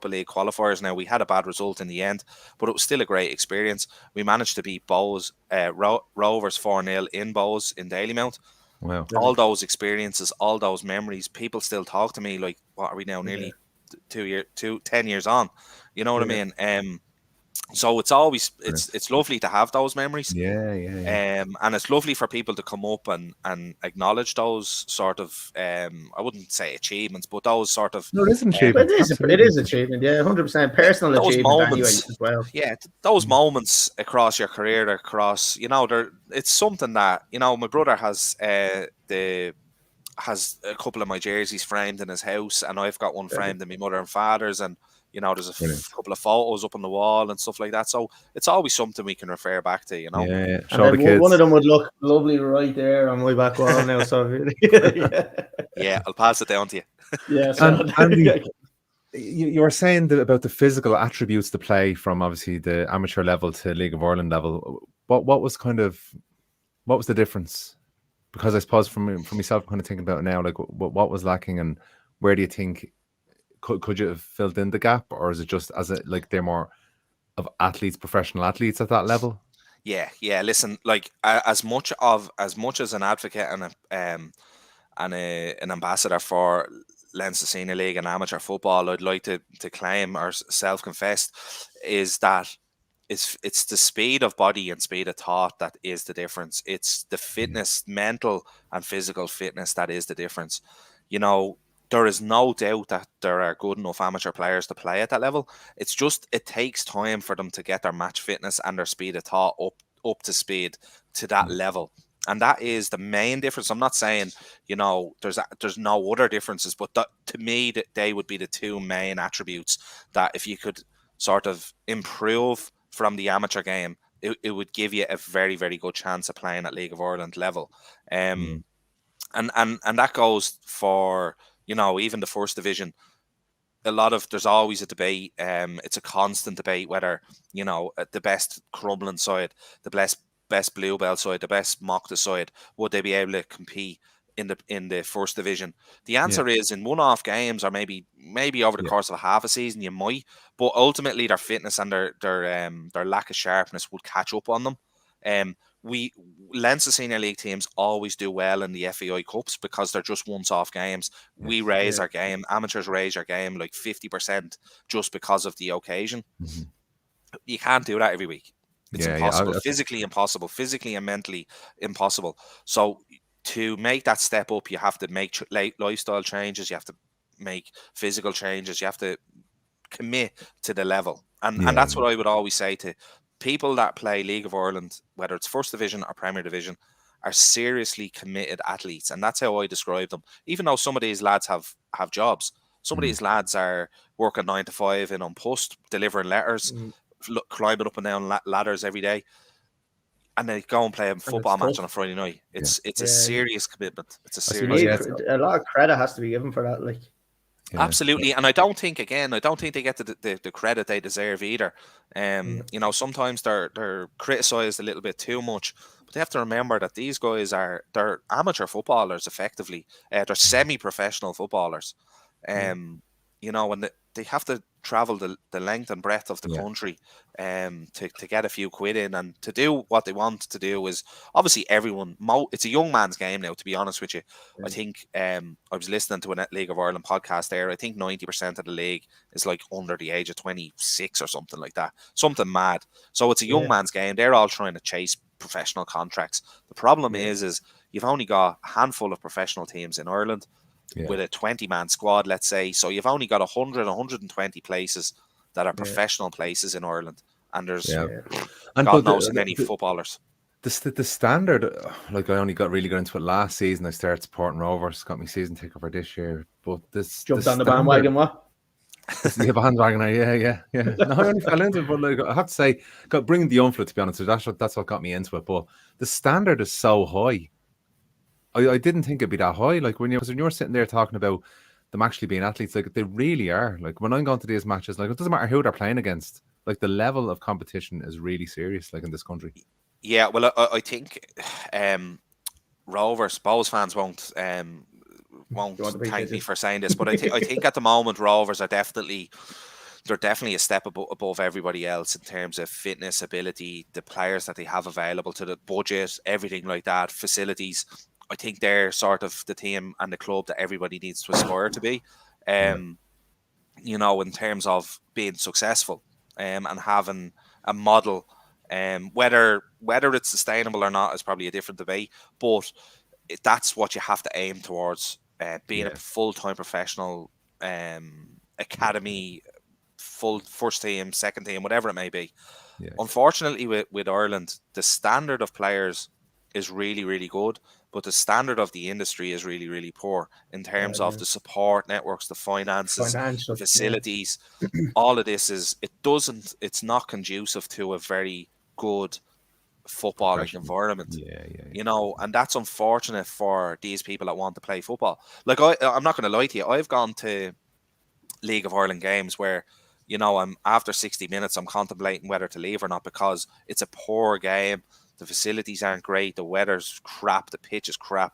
League qualifiers. Now, we had a bad result in the end, but it was still a great experience. We managed to beat Bows Rovers 4-0 in Bows in Dalymount. Wow. All those experiences, all those memories, people still talk to me like, what are we now, nearly 10 years on? You know what I mean? So it's always it's lovely to have those memories. Yeah. And it's lovely for people to come up and acknowledge those sort of I wouldn't say achievements, but those sort of No, it is an But achievement. it is achievement, yeah, 100% personal those achievement anyway moments. as well. Yeah, those moments across your career, across it's something that my brother has has a couple of my jerseys framed in his house, and I've got one framed in my mother and father's, and there's a couple of photos up on the wall and stuff like that. So it's always something we can refer back to, Yeah. Show the kids. One of them would look lovely right there on my back wall now. So yeah, I'll pass it down to you. Yeah. So Andy, you were saying about the physical attributes to play from obviously the amateur level to League of Ireland level. What was the difference? Because I suppose for myself, kind of thinking about it now, like what was lacking, and where do you think could you have filled in the gap, or is it just like they're more of athletes, professional athletes at that level? Yeah. Listen, like as much as an advocate and an ambassador for Leinster Senior League and amateur football, I'd like to claim or self-confessed is that it's the speed of body and speed of thought that is the difference. It's the fitness, mental and physical fitness, that is the difference. There is no doubt that there are good enough amateur players to play at that level. It's just it takes time for them to get their match fitness and their speed of thought up to speed to that level. And that is the main difference. I'm not saying, there's no other differences, but to me, that they would be the two main attributes that if you could sort of improve from the amateur game, it would give you a very, very good chance of playing at League of Ireland level. And that goes for, even the first division. There's always a debate. It's a constant debate whether, the best Crumlin side, the best Bluebell side, the best Mockta side, would they be able to compete in the first division? The answer is in one-off games, or maybe over the course of half a season, you might. But ultimately, their fitness and their lack of sharpness would catch up on them. Leinster Senior League teams always do well in the FAI Cups because they're just once-off games. We raise our game. Amateurs raise our game like 50% just because of the occasion. You can't do that every week. It's impossible. Physically impossible. Physically and mentally impossible. So to make that step up, you have to make lifestyle changes. You have to make physical changes. You have to commit to the level. And that's what I would always say to people that play League of Ireland, whether it's First Division or Premier Division, are seriously committed athletes. And that's how I describe them. Even though some of these lads have jobs, some of these lads are working 9 to 5 in An Post, delivering letters, climbing up and down ladders every day, and they go and play a football match on a Friday night. It's a serious commitment. It's a serious a lot of credit has to be given for that. Absolutely. And I don't think they get the credit they deserve either. Sometimes they're criticised a little bit too much, but they have to remember that these guys they're amateur footballers effectively. They're semi-professional footballers. And they have to travel the length and breadth of the country to get a few quid in, and to do what they want to do is obviously it's a young man's game now, to be honest with you. I think I was listening to a League of Ireland podcast there. I think 90% of the league is like under the age of 26 or something like that, something mad. So it's a young man's game. They're all trying to chase professional contracts. The problem is you've only got a handful of professional teams in Ireland. With a 20-man squad, let's say. So you've only got 100, 120 places that are professional places in Ireland. And there's God knows how many footballers. The standard, like I only got into it last season. I started supporting Rovers, got my season ticket for this year. But this jumped on the bandwagon, what? The bandwagon, yeah. No, I only fell into it, but like I have to say, bringing the young flood, to be honest, that's what got me into it. But the standard is so high. I didn't think it'd be that high. Like when you're sitting there talking about them actually being athletes, like they really are. Like when I'm going to these matches, like it doesn't matter who they're playing against. Like the level of competition is really serious, like in this country. Yeah, well, I think Rovers, Bows fans won't thank me for saying this, but I think at the moment Rovers are definitely a step above everybody else in terms of fitness, ability, the players that they have available to the budget, everything like that, facilities. I think they're sort of the team and the club that everybody needs to aspire to be, in terms of being successful and having a model. Whether it's sustainable or not is probably a different debate, but that's what you have to aim towards. Being a full-time professional academy, full first team, second team, whatever it may be. Yeah. Unfortunately, with Ireland, the standard of players is really, really good, but the standard of the industry is really, really poor in terms of the support networks, the finances, the facilities. All of this it's not conducive to a very good footballing environment. You know, and that's unfortunate for these people that want to play football. Like I'm not going to lie to you, I've gone to League of Ireland games where, you know, I'm after 60 minutes I'm contemplating whether to leave or not because it's a poor game, the facilities aren't great, the weather's crap, the pitch is crap,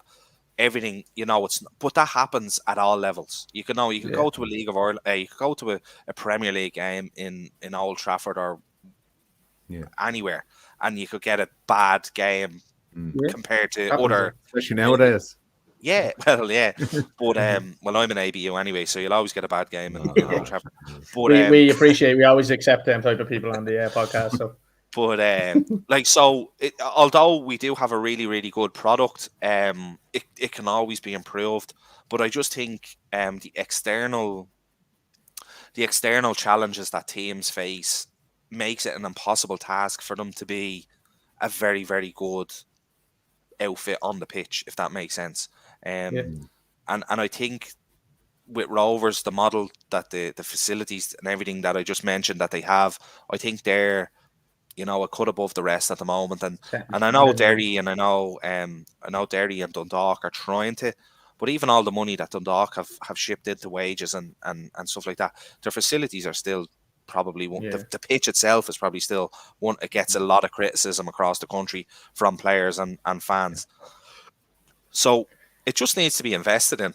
everything, you know. But that happens at all levels. You can go to a League of Ireland, you could go to a Premier League game in Old Trafford or anywhere, and you could get a bad game compared to other, especially nowadays. Yeah, well, yeah, but well, I'm an ABU anyway, so you'll always get a bad game in Old Trafford. But we always accept them type of people on the podcast. So, but although we do have a really, really good product, it can always be improved. But I just think the external challenges that teams face makes it an impossible task for them to be a very, very good outfit on the pitch, if that makes sense. And I think with Rovers, the model that the facilities and everything that I just mentioned that they have, I think they're, you know, a cut above the rest at the moment. And I know Derry and I know Derry and Dundalk are trying to, but even all the money that Dundalk have shipped into wages and stuff like that, their facilities are still probably one. The pitch itself is probably still one. It gets a lot of criticism across the country from players and fans. So it just needs to be invested in.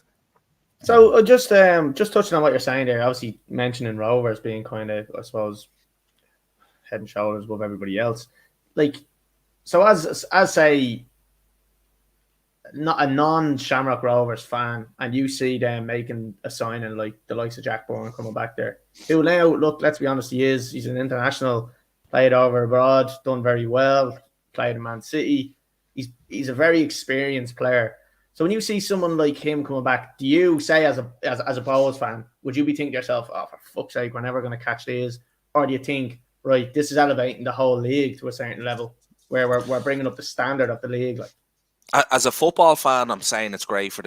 So just touching on what you're saying there, obviously mentioning Rovers being kind of, I suppose, head and shoulders above everybody else. Like, so as say, not a non-Shamrock Rovers fan, and you see them making a signing like the likes of Jack Bourne coming back there, who now, look, let's be honest, he's an international, played over abroad, done very well, played in Man City. He's a very experienced player. So when you see someone like him coming back, do you say as a Bohs fan, would you be thinking to yourself, oh, for fuck's sake, we're never going to catch these? Or do you think, right, this is elevating the whole league to a certain level where we're bringing up the standard of the league? Like, as a football fan, I'm saying it's great for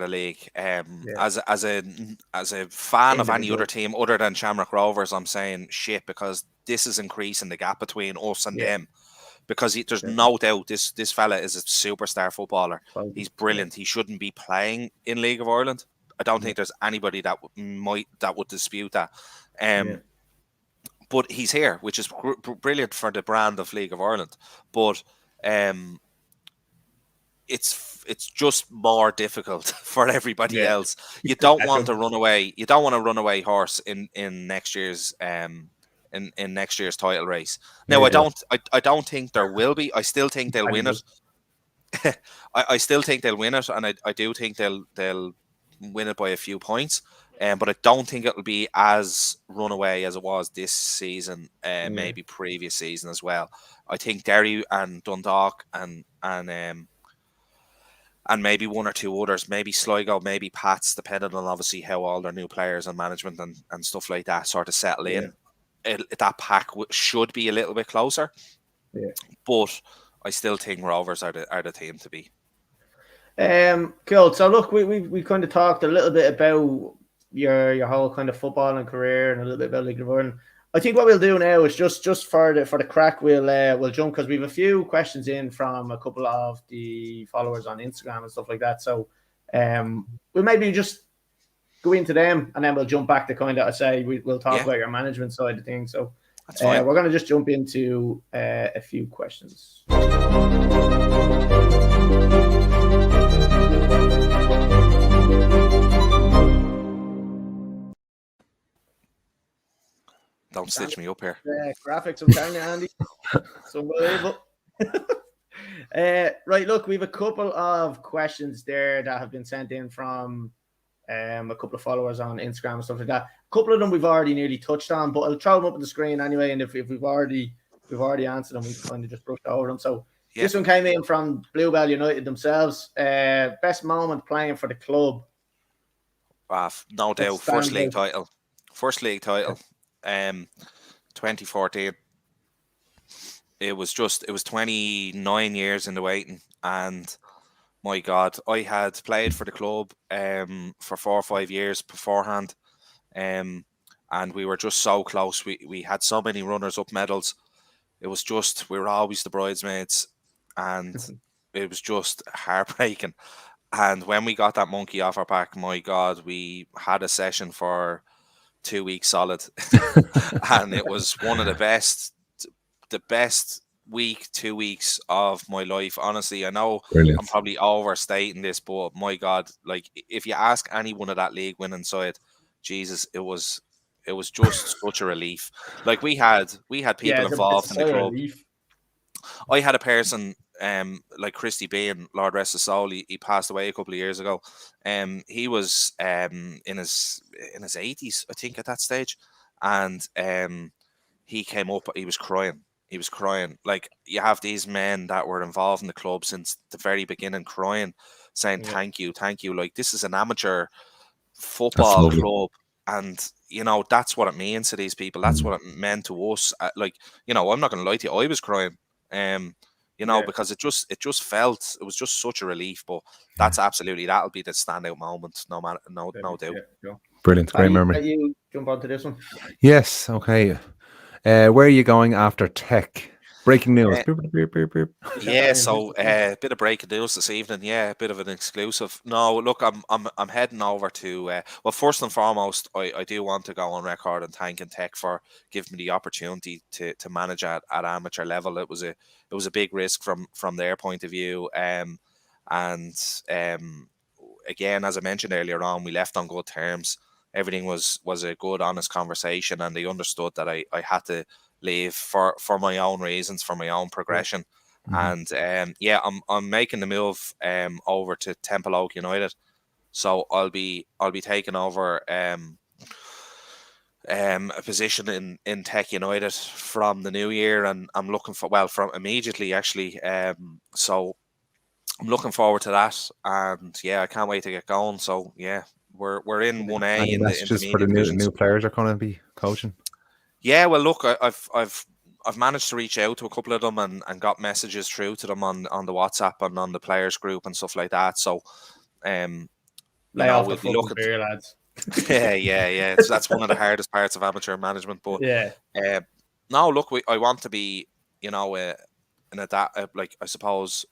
the league. As a fan of any other team other than Shamrock Rovers, I'm saying shit, because this is increasing the gap between us and them. Because there's no doubt this fella is a superstar footballer. He's brilliant. He shouldn't be playing in League of Ireland. I don't think there's anybody that would dispute that. But he's here, which is brilliant for the brand of League of Ireland. But it's just more difficult for everybody else. You don't want to run away. You don't want to run away horse in next year's in next year's title race. Now, I don't think there will be. I still think they'll win it. I still think they'll win it, and I do think they'll win it by a few points. But I don't think it'll be as runaway as it was this season, maybe previous season as well. I think Derry and Dundalk and maybe one or two others, maybe Sligo, maybe Pats, depending on obviously how all their new players and management and stuff like that sort of settle in. That pack should be a little bit closer, but I still think Rovers are the team to be. Cool. So look, we kind of talked a little bit about your whole kind of footballing career and a little bit about League of Ireland. I think what we'll do now is just for the crack, we'll jump, because we have a few questions in from a couple of the followers on Instagram and stuff like that. So we'll maybe just go into them, and then we'll jump back to kind of, I say, we'll talk about your management side of things. So that's fine. We're going to just jump into a few questions. Don't stitch me up here. Graphics, I'm telling you, Andy. It's unbelievable. Right, look, we have a couple of questions there that have been sent in from a couple of followers on Instagram and stuff like that. A couple of them we've already nearly touched on, but I'll throw them up on the screen anyway. And if we've already we've already answered them. We've kind of just brushed over them. So Yeah. this one came in from Bluebell United themselves. Best moment playing for the club. No doubt, first league title. 2014. It was 29 years in the waiting, and my God, I had played for the club for 4 or 5 years beforehand, and we were just so close. We had so many runners-up medals. It was just, we were always the bridesmaids, and it was just heartbreaking. And when we got that monkey off our back, my God, we had a session for 2 weeks solid, and it was one of the best 2 weeks of my life. Honestly, I know Brilliant. I'm probably overstating this, but my God, like if you ask anyone of that league winning side, Jesus, it was just such a relief. Like we had people involved in the club. I had a person, like Christy Bean, Lord rest his soul, he passed away a couple of years ago. He was in his 80s, I think, at that stage, and he came up. He was crying. Like, you have these men that were involved in the club since the very beginning, crying, saying thank you. Like, this is an amateur football club, and that's what it means to these people. That's what it meant to us. Like, I'm not going to lie to you, I was crying. Because it just felt, it was just such a relief. But that'll be the standout moment, no doubt. Yeah. Brilliant, great memory. You jump onto this one. Yes, okay. Where are you going after Tech? Breaking news. Yeah, so a bit of breaking news this evening. Yeah, a bit of an exclusive. No, look, I'm heading over to. Well, first and foremost, I do want to go on record and thanking Tech for giving me the opportunity to manage at amateur level. It was a big risk from their point of view. Again, as I mentioned earlier on, we left on good terms. Everything was a good, honest conversation, and they understood that I had to leave for my own reasons, for my own progression. And I'm making the move over to Temple Oak United, so I'll be taking over a position in Tech United from the new year, and I'm looking from immediately actually. So I'm looking forward to that, and I can't wait to get going. So we're in 1A in the intermediate for the divisions. new players are going to be coaching. Yeah, well, look, I've managed to reach out to a couple of them and got messages through to them on the WhatsApp and on the players group and stuff like that. So, we'll be looking for your lads. yeah. That's one of the hardest parts of amateur management. But no, look, I want to be, I suppose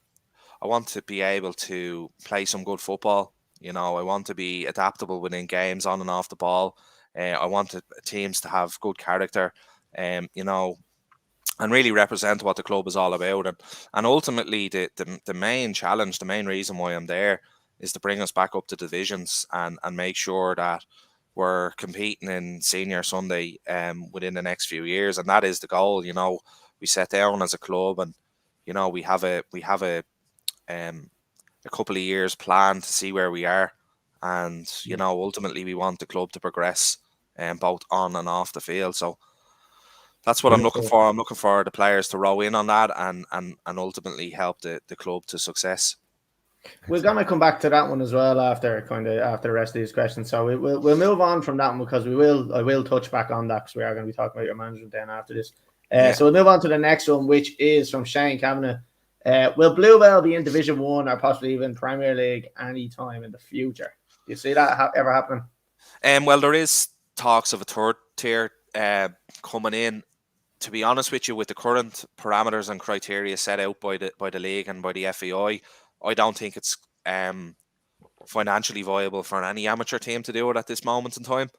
I want to be able to play some good football. I want to be adaptable within games, on and off the ball. I want teams to have good character, and really represent what the club is all about. And ultimately, the main challenge, the main reason why I'm there, is to bring us back up to divisions and make sure that we're competing in Senior Sunday within the next few years. And that is the goal. We set down as a club, and we have a couple of years planned to see where we are. And ultimately, we want the club to progress, both on and off the field. So that's what I'm looking for. I'm looking for the players to row in on that and ultimately help the club to success. We're gonna come back to that one as well after the rest of these questions. So we'll move on from that one, because I will touch back on that, because we are going to be talking about your management then after this. So we'll move on to the next one, which is from Shane Kavanagh. Will Bluebell be in Division 1 or possibly even Premier League any time in the future? Do you see that ever happening? Well, there is talks of a third tier coming in. To be honest with you, with the current parameters and criteria set out by the league and by the FAI, I don't think it's financially viable for any amateur team to do it at this moment in time.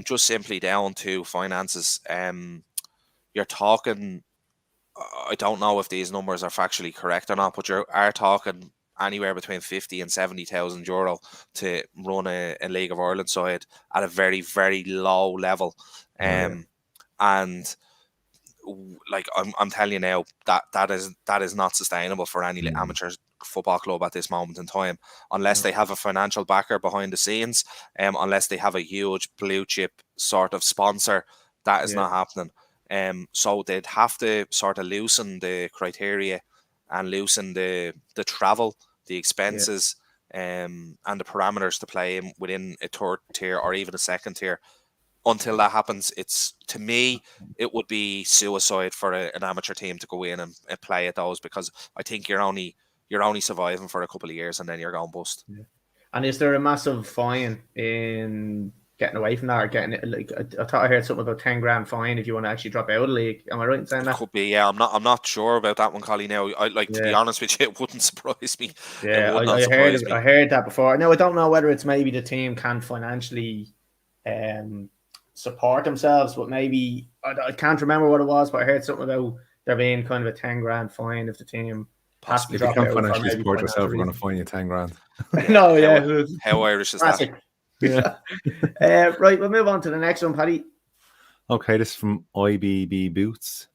Just simply down to finances. You're talking, I don't know if these numbers are factually correct or not, but you are talking anywhere between 50 and 70,000 euro to run a League of Ireland side at a very, very low level. And like I'm telling you now, that is not sustainable for any amateur football club at this moment in time, unless they have a financial backer behind the scenes, unless they have a huge blue chip sort of sponsor. That is not happening. So they'd have to sort of loosen the criteria and loosen the travel, the expenses, and the parameters to play in within a third tier or even a second tier. Until that happens, to me, it would be suicide for an amateur team to go in and play at those, because I think you're only surviving for a couple of years and then you're going bust. Yeah. And is there a massive fine in getting away from that, or getting it? Like, I thought I heard something about 10 grand fine if you want to actually drop out of the league. Am I right in saying that? Could be, yeah. I'm not sure about that one, Colly. Now, to be honest with you, it wouldn't surprise me. Yeah, I heard that before. Now, I don't know whether it's maybe the team can't financially support themselves, but maybe I can't remember what it was, but I heard something about there being kind of a 10 grand fine if the team has to If you drop can't out. financially support yourself, we're going to fine you 10 grand. No, How Irish is that? Yeah. Right, we'll move on to the next one, Paddy. Okay, this is from IBB Boots.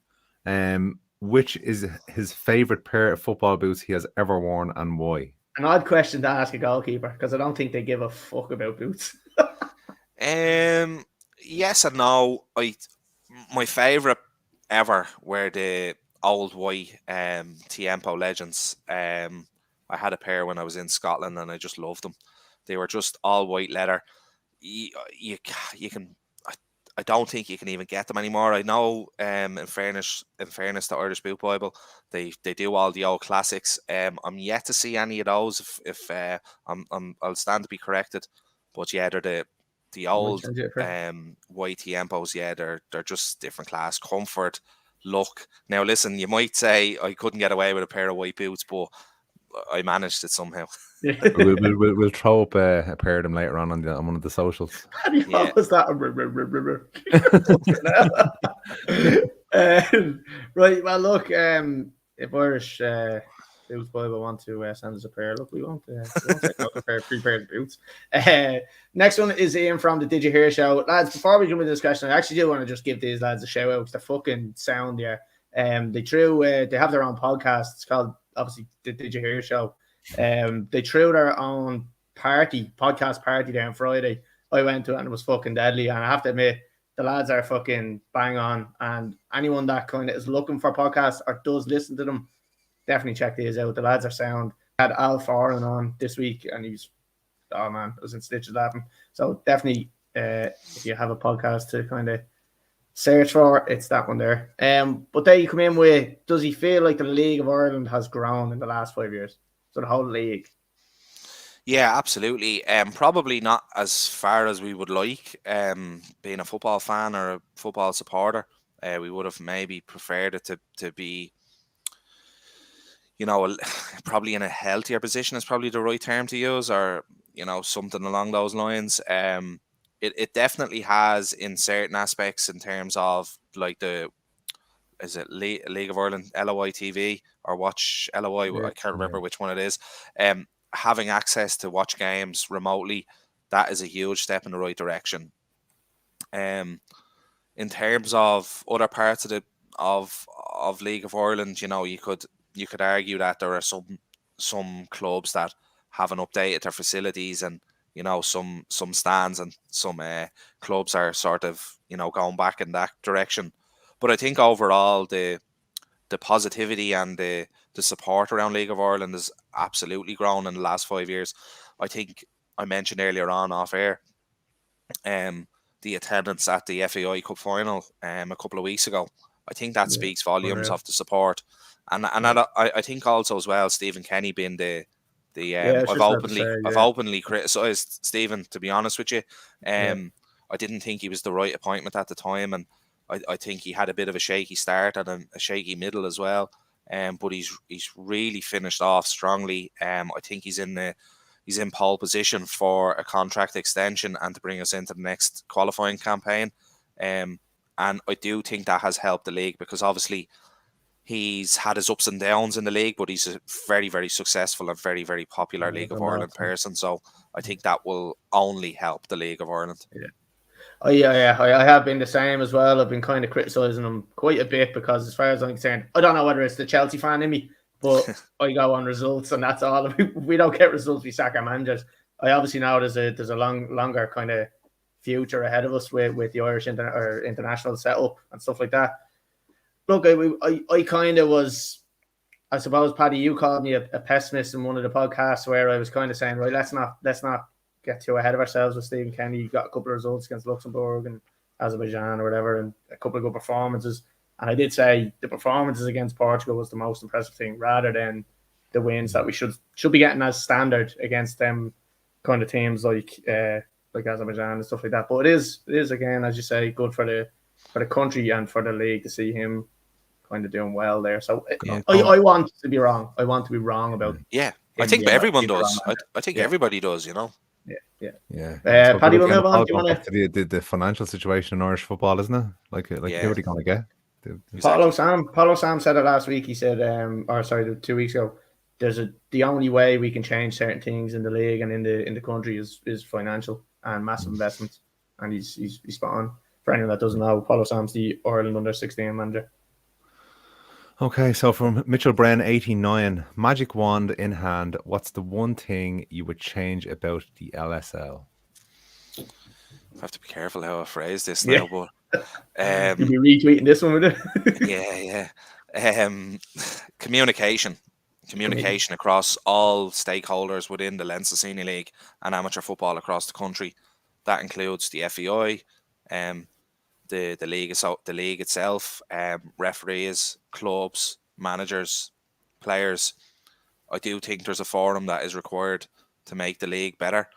Which is his favourite pair of football boots he has ever worn, and why? An odd question to ask a goalkeeper, because I don't think they give a fuck about boots. Yes and no. My favourite ever were the old white Tiempo Legends. I had a pair when I was in Scotland and I just loved them. They were just all white leather. You can. I don't think you can even get them anymore. I know, in fairness to Irish Boot Bible, they do all the old classics. I'm yet to see any of those. If I'll stand to be corrected, but yeah, they're the old white Tiempos. Yeah, they're just different class, comfort, look. Now listen, you might say I couldn't get away with a pair of white boots, but I managed it somehow. We'll throw up a pair of them later on one of the socials. What was that? Right. Well, look. If Irish Boots Bible want to send us a pair, look, we won't take out a free pair of boots. Next one is Ian from the Did You Hear show, lads. Before we jump into this question, I actually do want to just give these lads a shout out. They're fucking sound, yeah. They have their own podcast. It's called, obviously, the Did You Hear show. They threw their own podcast party there on Friday. I went to it and it was fucking deadly. And I have to admit, the lads are fucking bang on. And anyone that kind of is looking for podcasts or does listen to them, definitely check these out. The lads are sound. I had Al Foran on this week and oh man, I was in stitches laughing. So definitely, if you have a podcast to kind of search for, it's that one there. But there you come in with, does he feel like the League of Ireland has grown in the last 5 years? So the whole league. Yeah, absolutely. Probably not as far as we would like. Being a football fan or a football supporter, we would have maybe preferred it to be, probably in a healthier position is probably the right term to use, or something along those lines. It definitely has in certain aspects in terms of like is it League of Ireland, LOI TV, or Watch LOI? Yeah, I can't remember which one it is. Having access to watch games remotely, that is a huge step in the right direction. In terms of other parts of League of Ireland, you could argue that there are some clubs that haven't updated their facilities, and some stands and some clubs are sort of going back in that direction. But I think overall the positivity and the support around League of Ireland has absolutely grown in the last 5 years. I think I mentioned earlier on off air the attendance at the FAI Cup final a couple of weeks ago. I think that speaks volumes of the support, and I think also as well Stephen Kenny being I've openly criticised Stephen, to be honest with you. I didn't think he was the right appointment at the time, and I think he had a bit of a shaky start and a shaky middle as well. But he's really finished off strongly. I think he's in pole position for a contract extension and to bring us into the next qualifying campaign. And I do think that has helped the league, because obviously he's had his ups and downs in the league, but he's a very, very successful and very, very popular League of Ireland person. So I think that will only help the League of Ireland. I have been the same as well. I've been kind of criticising him quite a bit, because as far as I'm concerned, I don't know whether it's the Chelsea fan in me, but I go on results, and that's all. If we don't get results, we sack our managers. I obviously know there's a longer kind of future ahead of us with the Irish international setup and stuff like that. look, I kind of was. I suppose, Paddy, you called me a pessimist in one of the podcasts where I was kind of saying, right, let's not get too ahead of ourselves with Stephen Kenny. He got a couple of results against Luxembourg and Azerbaijan or whatever, and a couple of good performances. And I did say the performances against Portugal was the most impressive thing, rather than the wins that we should be getting as standard against them kind of teams like Azerbaijan and stuff like that. But it is again, as you say, good for the country and for the league to see him kind of doing well there. So I want to be wrong. I want to be wrong about. Yeah, I think everyone does. I think everybody does. You know. Yeah. Paddy, we'll move on. Do you want to the financial situation in Irish football, isn't it? Like who are they going to get? Paulo Sam said it last week. He said, 2 weeks ago. The only way we can change certain things in the league and in the country is financial and massive investments. And he's spot on. For anyone that doesn't know, Paulo Sam's the Ireland under-16 manager. Okay, so from Mitchell Bren, 89, magic wand in hand, what's the one thing you would change about the LSL? I have to be careful how I phrase this now, but you'll be retweeting this one with it. Communication across all stakeholders within the Leinster Senior League and amateur football across the country. That includes the FEI, the league itself, referees, clubs, managers, players. I do think there's a forum that is required to make the league better.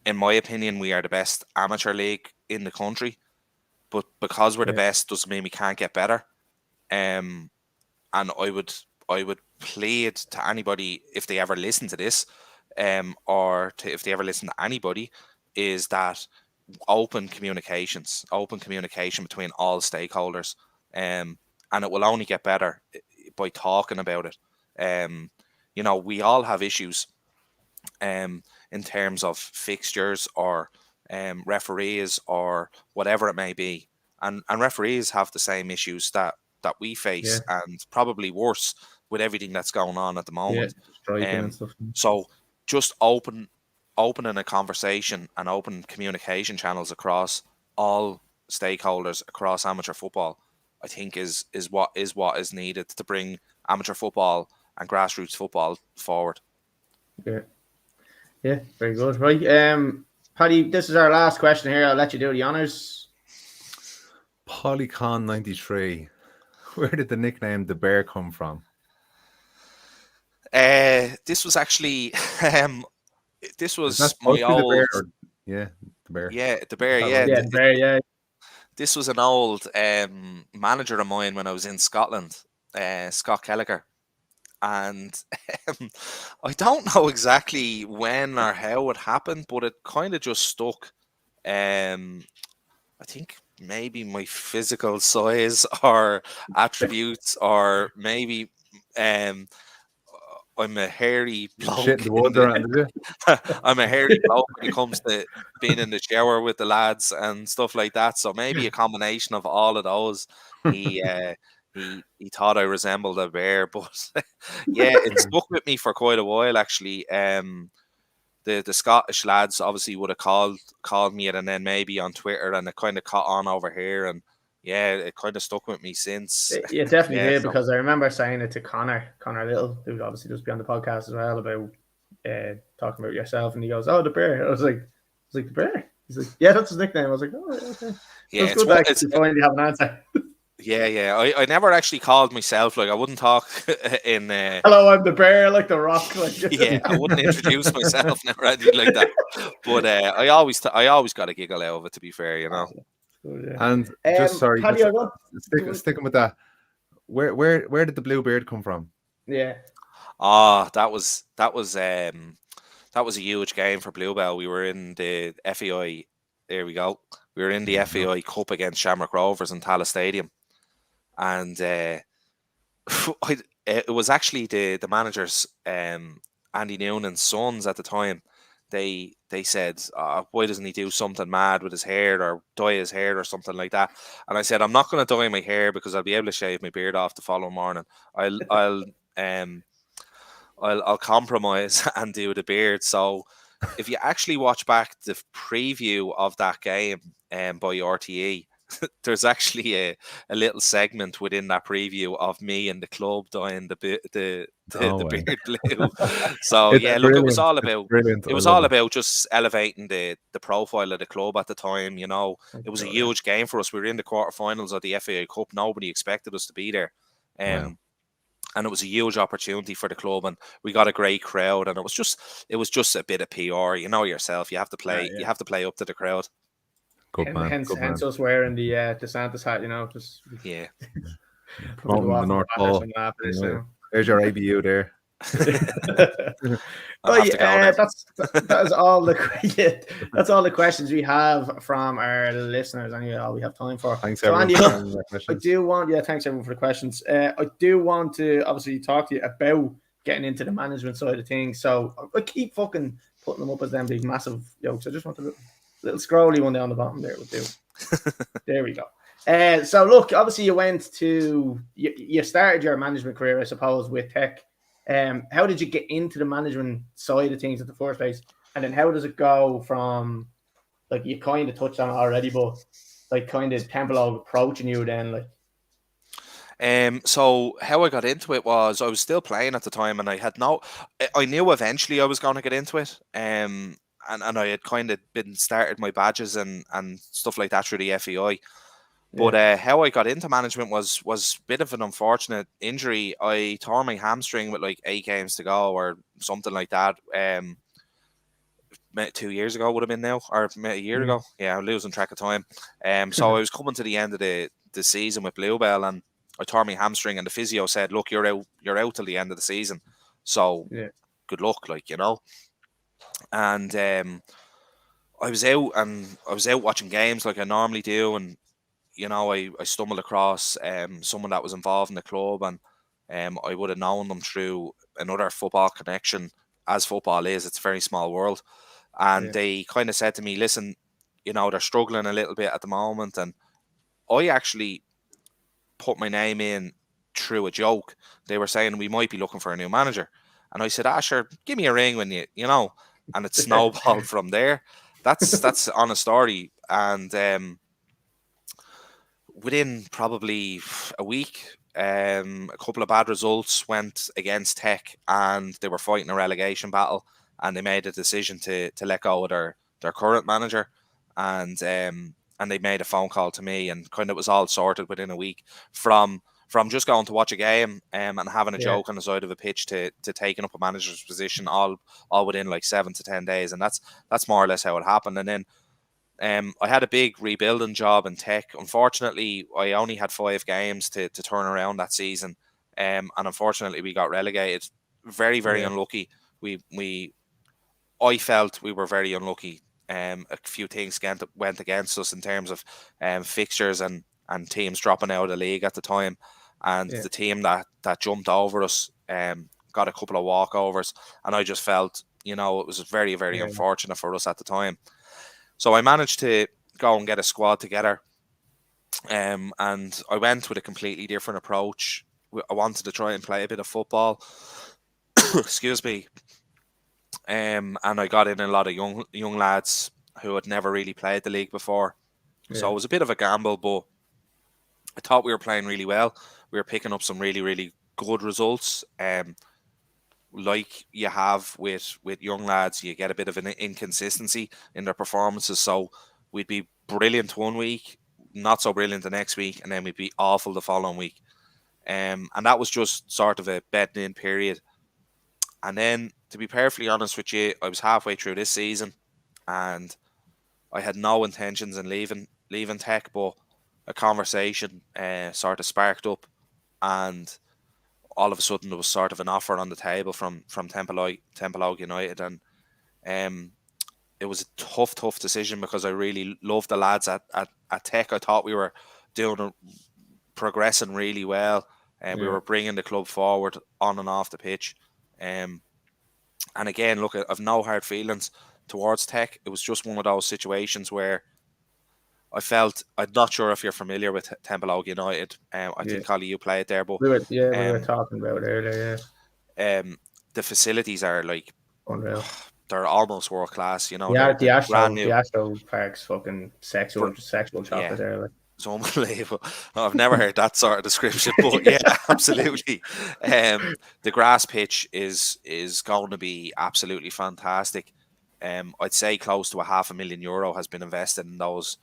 In my opinion, we are the best amateur league in the country, but because we're the best doesn't mean we can't get better. And I would plead to anybody, if they ever listen to this, if they ever listen to anybody, is that open communication between all stakeholders, and it will only get better by talking about it. We all have issues in terms of fixtures or referees or whatever it may be, and referees have the same issues that we face, and probably worse with everything that's going on at the moment. And stuff. So just opening a conversation and open communication channels across all stakeholders across amateur football, I think is what is needed to bring amateur football and grassroots football forward. Yeah, very good. Right, Paddy, this is our last question here. I'll let you do the honours. Polycon 93. Where did the nickname the Bear come from? This was actually this was my old the Bear. Yeah, the Bear. The Bear. Yeah. This was an old manager of mine when I was in Scotland, Scott Kelleher, and I don't know exactly when or how it happened, but it kind of just stuck. I think maybe my physical size or attributes, or maybe I'm a hairy bloke. I'm a hairy bloke when it comes to being in the shower with the lads and stuff like that. So maybe a combination of all of those. He thought I resembled a bear, but it stuck with me for quite a while actually. The Scottish lads obviously would have called me it, and then maybe on Twitter, and it kind of caught on over here, and it kind of stuck with me since. It definitely did, because I remember saying it to Connor Little, who obviously just be on the podcast as well, about talking about yourself, and he goes, "Oh, the Bear." I was like, the Bear. He's like, "Yeah, that's his nickname." I was like, "Oh, okay." Yeah, it's good that you finally have an answer. I never actually called myself, like I wouldn't talk in hello, I'm the Bear, like the Rock, like I wouldn't introduce myself, never anything like that, but I always got a giggle out of it, to be fair, you know. And just sorry, Paddy, sticking with that, where did the blue beard come from? That was a huge game for Bluebell. We were in the FEI. There we go. We were in the FEI Cup against Shamrock Rovers in Tallaght Stadium, and it was actually the manager's Andy Noonan's sons at the time. They said, why doesn't he do something mad with his hair or dye his hair or something like that? And I said, I'm not going to dye my hair because I'll be able to shave my beard off the following morning. I'll compromise and do the beard. So if you actually watch back the preview of that game by RTE, there's actually a little segment within that preview of me and the club dyeing the No way. beard blue. So It's yeah, look, it was brilliant. all It's about brilliant. it I was love all it. about just elevating the profile of the club at the time. You know, it was a Sure, huge game for us. We were in the quarterfinals of the FAI Cup. Nobody expected us to be there. Wow. And it was a huge opportunity for the club, and we got a great crowd, and it was just a bit of PR. You know yourself, you have to play yeah. you have to play up to the crowd. Good man. Hence, Good man. hence us wearing the Santa's hat, you know, just Yeah. probably go Promoting the off on North the Pole. backers and laugh at this, You know, you there's your ABU there. I'll have to go now. That's all that's all the questions we have from our listeners. Anyway, all we have time for. Thanks So, everyone Andy, for look, sharing their I questions. do want, thanks everyone for the questions. I do want to obviously talk to you about getting into the management side of things. So I keep fucking putting them up as them big massive jokes. I just want a little scrolly one down the bottom there would do. There we go. So look, obviously you started your management career, I suppose, with Tech. How did you get into the management side of things at the first place? And then how does it go from, like, you kind of touched on it already, but like kind of Templeogue approaching you then, like? So how I got into it was I was still playing at the time, and I knew eventually I was going to get into it. And I had kind of been started my badges and stuff like that through the FEI. But how I got into management was a bit of an unfortunate injury. I tore my hamstring with like 8 games to go or something like that. 2 years ago would have been now, or a year ago. Yeah, I'm losing track of time. So I was coming to the end of the season with Bluebell, and I tore my hamstring, and the physio said, "Look, you're out till the end of the season. So good luck, like, you know." And I was out watching games like I normally do, and you know, I stumbled across someone that was involved in the club, and I would have known them through another football connection. As football is, it's a very small world. And they kind of said to me, listen, you know, they're struggling a little bit at the moment. And I actually put my name in through a joke. They were saying we might be looking for a new manager. And I said, sure, give me a ring when you know. And it snowballed from there. That's on a story. And within probably a week, a couple of bad results went against Tech, and they were fighting a relegation battle, and they made a decision to let go of their current manager, and they made a phone call to me, and kind of was all sorted within a week from just going to watch a game and having a joke on the side of a pitch to taking up a manager's position, all within like 7 to 10 days, and that's more or less how it happened. And then I had a big rebuilding job in Tech. Unfortunately, I only had 5 games to turn around that season, and unfortunately, we got relegated. Very, very unlucky. I felt we were very unlucky. A few things went against us in terms of fixtures and teams dropping out of the league at the time, and the team that jumped over us got a couple of walkovers, and I just felt, you know, it was very, very unfortunate for us at the time. So I managed to go and get a squad together, and I went with a completely different approach. I wanted to try and play a bit of football. Excuse me. And I got in a lot of young lads who had never really played the league before. So it was a bit of a gamble, but I thought we were playing really well. We were picking up some really, really good results. Like you have with young lads, you get a bit of an inconsistency in their performances. So we'd be brilliant one week, not so brilliant the next week, and then we'd be awful the following week. And that was just sort of a bedding in period. And then, to be perfectly honest with you, I was halfway through this season, and I had no intentions in leaving Tech, but a conversation sort of sparked up, and all of a sudden there was sort of an offer on the table from Templeogue United, and it was a tough decision because I really loved the lads at Tech. I thought we were progressing really well, and we were bringing the club forward on and off the pitch. And again, look, I've no hard feelings towards Tech. It was just one of those situations where I felt, I'm not sure if you're familiar with Templeogue United. I think, Colly, you played there, but we were talking about it earlier. The facilities are like unreal. They're almost world class, you know. The They're brand new. Astro Park's fucking sexual chocolate there. Like. It's unbelievable. I've never heard that sort of description, but yeah, absolutely. The grass pitch is going to be absolutely fantastic. I'd say close to €500,000 has been invested in those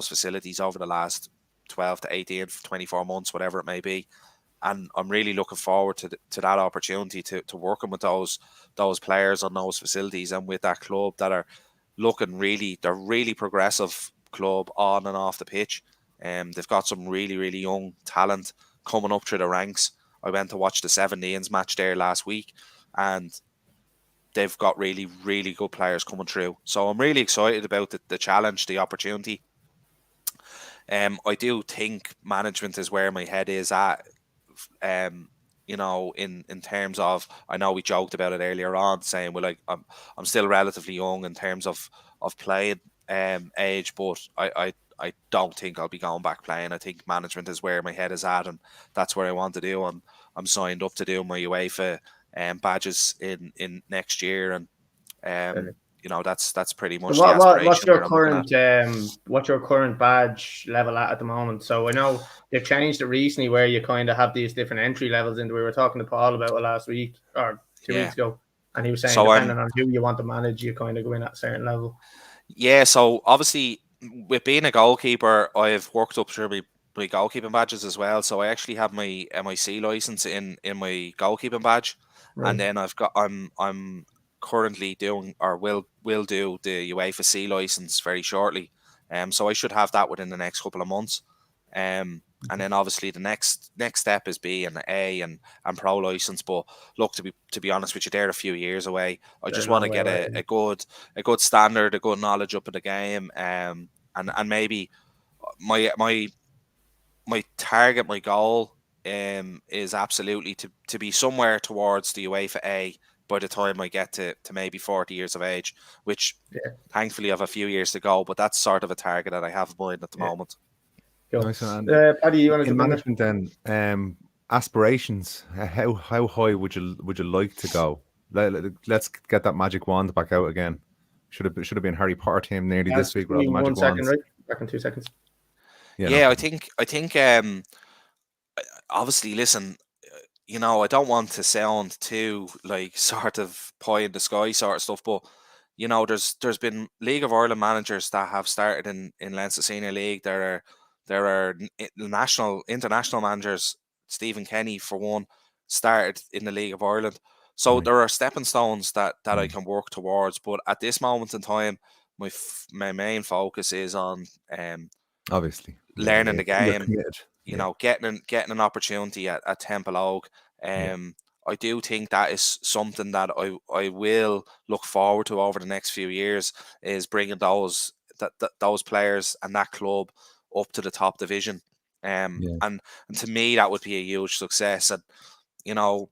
facilities over the last 12 to 18, 24 months, whatever it may be. And I'm really looking forward to that opportunity to working with those players on those facilities and with that club that are they're really progressive club on and off the pitch. They've got some really, really young talent coming up through the ranks. I went to watch the 17s match there last week, and they've got really, really good players coming through. So I'm really excited about the challenge, the opportunity. I do think management is where my head is at. You know, in terms of, I know we joked about it earlier on, saying, well, like I'm still relatively young in terms of playing age, but I don't think I'll be going back playing. I think management is where my head is at, and that's where I want to do. I'm signed up to do my UEFA badges in next year, and you know, that's pretty much the aspiration. What's your current badge level at the moment? So I know they've changed it recently where you kind of have these different entry levels, and we were talking to Paul about it last week or 2 weeks ago, and he was saying depending on who you want to manage, you kind of go in at a certain level. Yeah, so obviously with being a goalkeeper, I've worked up through my goalkeeping badges as well. So I actually have my MIC license in my goalkeeping badge, right. And then I'm currently doing, or will do, the UEFA C license very shortly. So I should have that within the next couple of months. And then obviously the next step is B and A and pro license. But look, to be honest with you, they're a few years away. I just want to get a good standard, a good knowledge up in the game, and maybe my target, my goal, is absolutely to be somewhere towards the UEFA A by the time I get to maybe 40 years of age, which thankfully I have a few years to go. But that's sort of a target that I have in mind at the moment. Cool. Nice. Paddy, you want to management then? Aspirations. How high would you like to go? Let's get that magic wand back out again. Should have been Harry Potter team nearly this week with all the magic wands. Right? Back in 2 seconds. Yeah, I think obviously, listen, you know, I don't want to sound too like sort of pie in the sky sort of stuff, but you know, there's been League of Ireland managers that have started in Leinster Senior League. There are international managers. Stephen Kenny, for one, started in the League of Ireland. So there are stepping stones that I can work towards. But at this moment in time, my main focus is on obviously learning the game. You know, getting an opportunity at Temple Oak. I do think that is something that I will look forward to over the next few years, is bringing those players and that club up to the top division. And to me, that would be a huge success. And you know,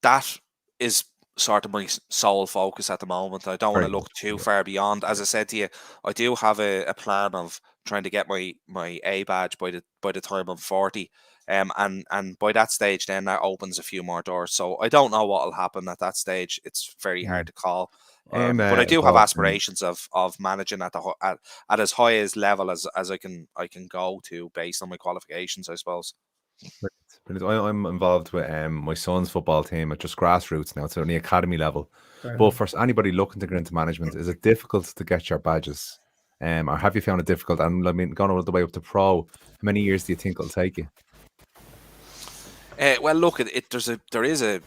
that is sort of my sole focus at the moment. I don't want to look too far beyond. As I said to you, I do have a plan of trying to get my A badge by the time I'm 40. And by that stage, then that opens a few more doors. So I don't know what will happen at that stage. It's very hard to call. But I do have aspirations of managing at as high as level as I can go to based on my qualifications, I suppose. I'm involved with my son's football team at just grassroots now. It's only academy level. But for anybody looking to get into management, is it difficult to get your badges? Or have you found it difficult? And I mean, gone all the way up to pro, how many years do you think it'll take you? Well, look, there is a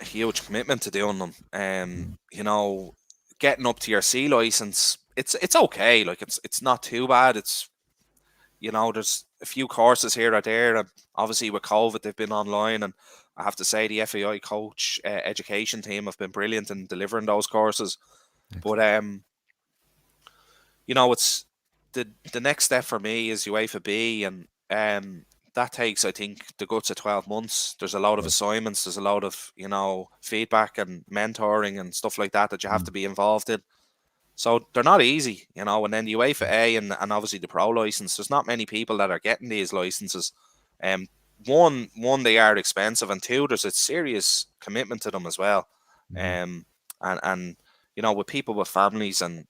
huge commitment to doing them. You know, getting up to your C license, it's okay. Like it's not too bad. It's, you know, there's a few courses here or there, and obviously with COVID they've been online, and I have to say the FAI coach education team have been brilliant in delivering those courses. Excellent. But you know, it's the next step for me is UEFA B, and that takes, I think, the guts of 12 months. There's a lot of assignments, there's a lot of, you know, feedback and mentoring and stuff like that you have to be involved in. So they're not easy, you know. And then the UEFA A and obviously the pro license, there's not many people that are getting these licenses. One, they are expensive, and two, there's a serious commitment to them as well. And with people with families and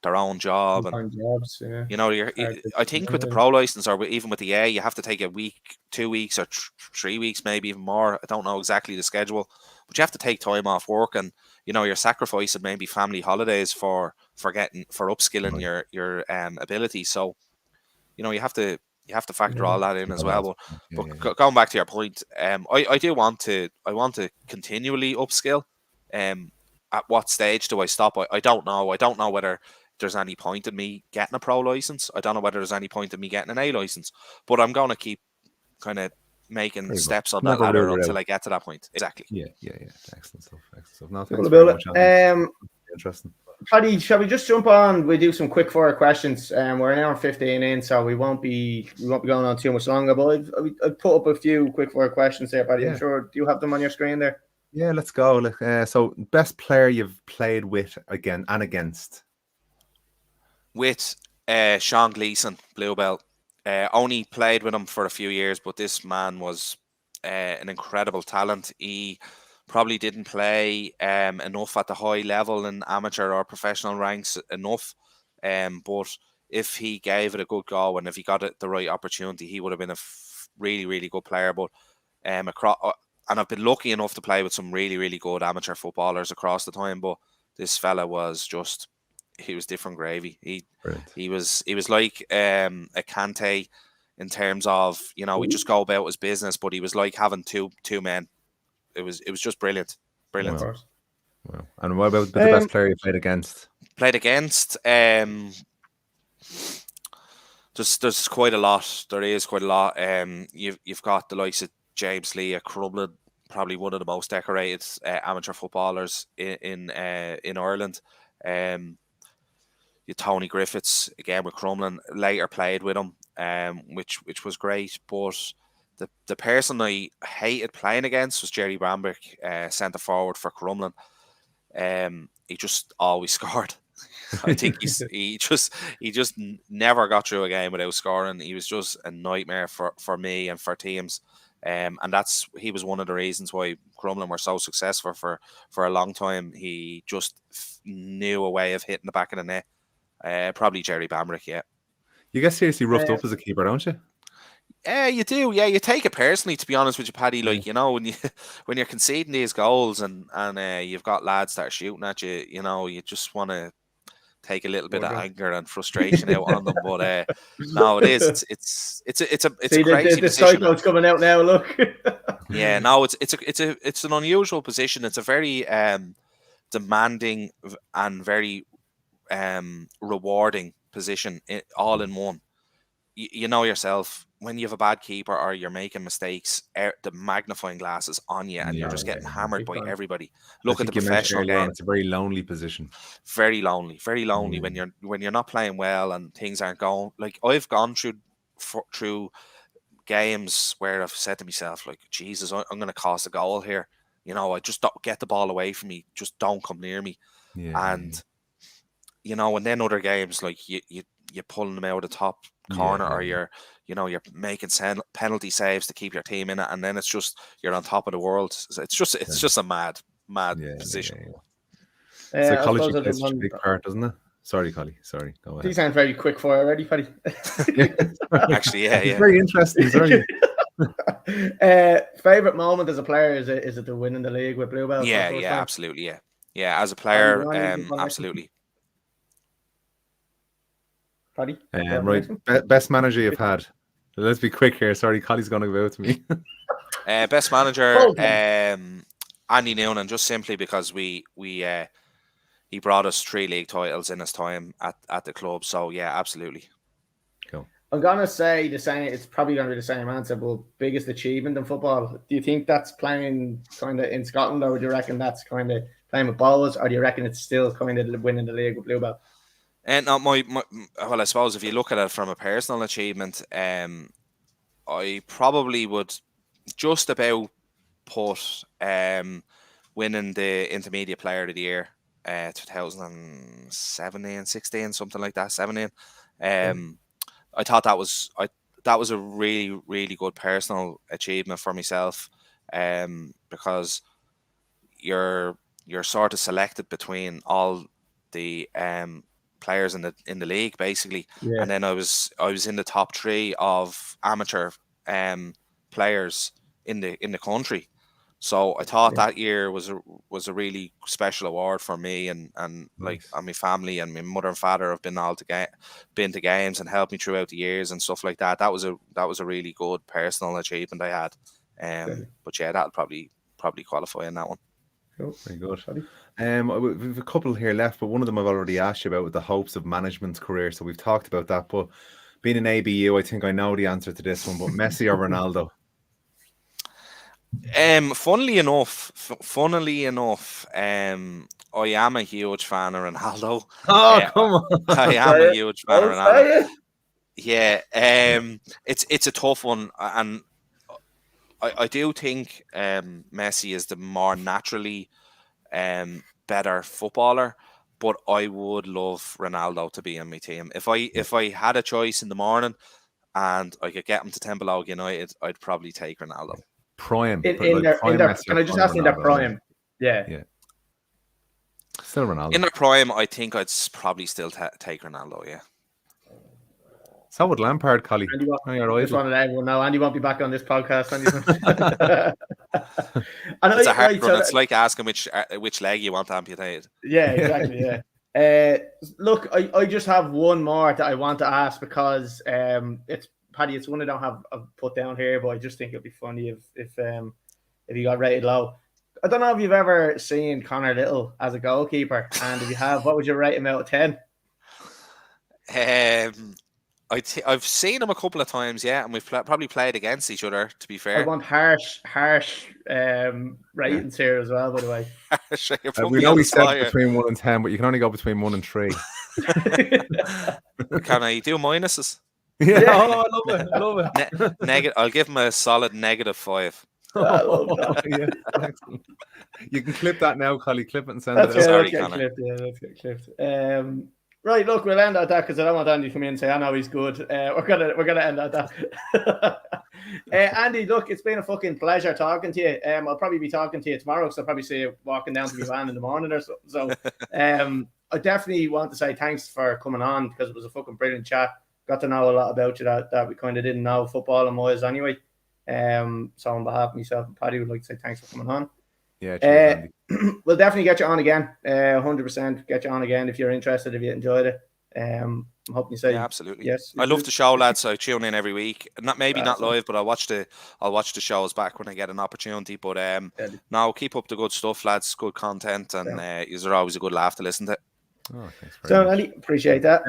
their own job, and Full-time jobs, yeah. I think with the pro license, or even with the A, you have to take a week, 2 weeks, or 3 weeks, maybe even more. I don't know exactly the schedule, but you have to take time off work, and you're sacrificing maybe family holidays for upskilling your ability. So you have to factor all that in as well. But going back to your point, I want to continually upskill. At what stage do I stop? I don't know. I don't know whether there's any point in me getting a pro license. I don't know whether there's any point in me getting an A license. But I'm going to keep kind of making steps on that ladder until I get to that point. Exactly. Yeah. Excellent stuff. No, thanks very much. Interesting. Paddy, shall we just jump on? We do some quick fire questions. We're an hour and 15 in, so we won't be going on too much longer. But I've put up a few quick fire questions there, Paddy. I'm sure. Do you have them on your screen there? Yeah, let's go. So, best player you've played with again and against? With Sean Gleeson, Bluebell. Only played with him for a few years, but this man was an incredible talent. He probably didn't play enough at the high level in amateur or professional ranks enough. But if he gave it a good go and if he got the right opportunity, he would have been a really, really good player. But and I've been lucky enough to play with some really, really good amateur footballers across the time. But this fella was he was different gravy. He was like a Kante in terms of we just go about his business, but he was like having two men. It was just brilliant. Wow. And what about the best player you played against? There's quite a lot. There is quite a lot. You've got the likes of James Lee at Crumlin, probably one of the most decorated amateur footballers in Ireland. Tony Griffiths again with Crumlin. Later played with him, which was great. But the person I hated playing against was Jerry Bambrick, centre forward for Crumlin. He just always scored. I think he just never got through a game without scoring. He was just a nightmare for me and for teams. And he was one of the reasons why Crumlin were so successful for a long time. He just knew a way of hitting the back of the net. Probably Jerry Bambrick, yeah. You get seriously roughed up as a keeper, don't you? Yeah, you do. Yeah, you take it personally, to be honest with you, Paddy. Like, when you're conceding these goals and you've got lads that are shooting at you, you just want to take a little bit of anger and frustration out on them. But no, it is. It's a crazy position. The coming out now. Look. Yeah, no, it's an unusual position. It's a very demanding and very rewarding position, all in one. You know yourself, when you have a bad keeper or you're making mistakes, the magnifying glass is on you and you're just getting hammered by everybody. Look at the professional game. It's a very lonely position. Very lonely when you're not playing well and things aren't going. Like, I've gone through games where I've said to myself, like, Jesus, I'm going to cost a goal here. I just don't get the ball away from me. Just don't come near me. And then other games, like you're pulling them out of the top corner, or you're making penalty saves to keep your team in it, and then it's just you're on top of the world. So it's just a mad position. Yeah. Psychology plays such a big part, doesn't it? Sorry, Colly. Sorry, go ahead. These sound very quick fire already, Paddy. Actually, yeah. It's very interesting. Sorry. Favorite moment as a player is it the winning the league with Bluebell? Yeah, absolutely, yeah. As a player, absolutely. Paddy? Right. Best manager you've had. Let's be quick here. Sorry, Colly's going to go to me. Best manager, Andy Noonan, just simply because he brought us 3 league titles in his time at the club. So yeah, absolutely. Cool. I'm gonna say the same. It's probably gonna be the same answer, but biggest achievement in football. Do you think that's playing kind of in Scotland, or would you reckon that's kind of playing with Bowls, or do you reckon it's still kind of winning the league with Bluebell? And well, I suppose if you look at it from a personal achievement, I probably would just about put winning the Intermediate Player of the Year, 2017, 16, something like that, 17. I thought that was a really, really good personal achievement for myself, because you're you're sort of selected between all the players in the league, basically. Yeah. And then I was in the top 3 of amateur players in the country. So I thought that year was a really special award for me, and like, and my family and my mother and father have been to games and helped me throughout the years and stuff like that. That was a really good personal achievement I had. But yeah, that'll probably qualify in that one. Cool. Very good. We've a couple here left, but one of them I've already asked you about, with the hopes of management career. So we've talked about that, but being an ABU, I think I know the answer to this one, but Messi or Ronaldo? Funnily enough, I am a huge fan of Ronaldo. Oh, come on! I am a huge fan of Ronaldo. Yeah, it's a tough one, and I do think Messi is the more naturally better footballer, but I would love Ronaldo to be on my team. If I had a choice in the morning and I could get him to 10 below United, I'd probably take Ronaldo. Prime. In their, can I just ask in their prime? Yeah. Still Ronaldo. In their prime, I think I'd probably still take Ronaldo, yeah. So would Lampard, Colly. I just wanted everyone to know Andy won't be back on this podcast. It's a hard one. It's like asking which leg you want amputated. Yeah, exactly. Yeah. Look, I just have one more that I want to ask, because it's Paddy. It's one I don't have put down here, but I just think it'd be funny if you got rated low. I don't know if you've ever seen Connor Little as a goalkeeper, and if you have, what would you rate him out of 10? I've seen him a couple of times, yeah, and we've probably played against each other, to be fair. I want harsh ratings here as well, by the way. We know we said between 1 and 10, but you can only go between 1 and 3. Can I do minuses? Yeah, I love it. I'll give him a solid -5. I love that. Yeah, excellent. You can clip that now, Colly. Clip it and send it out. Sorry, Connor. Let's get clipped. Right, look, we'll end at that, because I don't want Andy to come in and say, I know he's good. We're gonna end at that. Andy, look, it's been a fucking pleasure talking to you. I'll probably be talking to you tomorrow, because I'll probably see you walking down to my van in the morning or something. So I definitely want to say thanks for coming on, because it was a fucking brilliant chat. Got to know a lot about you that we kind of didn't know, football and wise anyway. So on behalf of myself and Paddy, would like to say thanks for coming on. Yeah, cheers, Andy. We'll definitely get you on again. 100% get you on again if you're interested, if you enjoyed it. I'm hoping you say absolutely. Yes. I love the show, lads. So I tune in every week. Not live, but I'll watch the shows back when I get an opportunity. But now keep up the good stuff, lads. Good content, and you're always a good laugh to listen to. Oh, thanks so, Andy, appreciate that.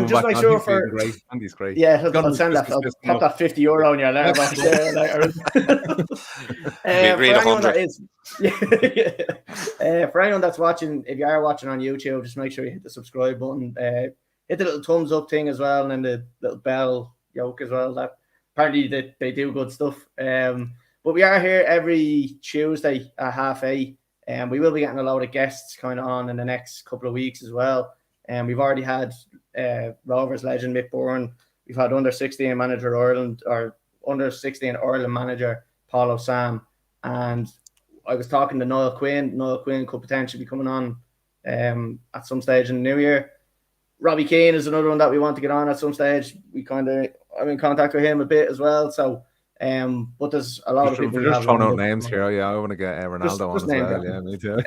Just make sure for Andy's great. Yeah, I'll send that. I'll pop that €50 on your letterbox later. For anyone that's watching, if you are watching on YouTube, just make sure you hit the subscribe button. Hit the little thumbs up thing as well, and then the little bell yoke as well. That apparently they do good stuff. But we are here every Tuesday at 8:30. And we will be getting a load of guests kind of on in the next couple of weeks as well. And we've already had Rovers legend Mick Bourne. We've had under 16 manager Ireland, or under 16 Ireland manager Paulo Sam. And I was talking to Niall Quinn. Niall Quinn could potentially be coming on at some stage in the new year. Robbie Keane is another one that we want to get on at some stage. I'm in contact with him a bit as well. So. But there's a lot of people. We're just throwing out names here. Yeah, I want to get Ronaldo on as well. Yeah, me too.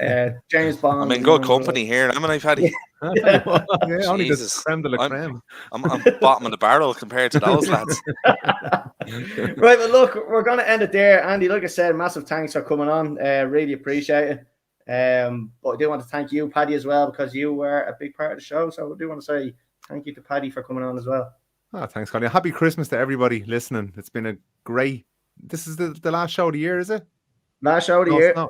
James Bond. I'm in good company here, haven't I, Paddy? Only the creme de la creme. I'm bottom of the barrel compared to those lads. Right, but look, we're going to end it there. Andy, like I said, massive thanks for coming on. Really appreciate it. But I do want to thank you, Paddy, as well, because you were a big part of the show. So I do want to say thank you to Paddy for coming on as well. Oh, thanks, Colly. Happy Christmas to everybody listening. It's been a great. This is the last show of the year, is it? Last show of the year. No,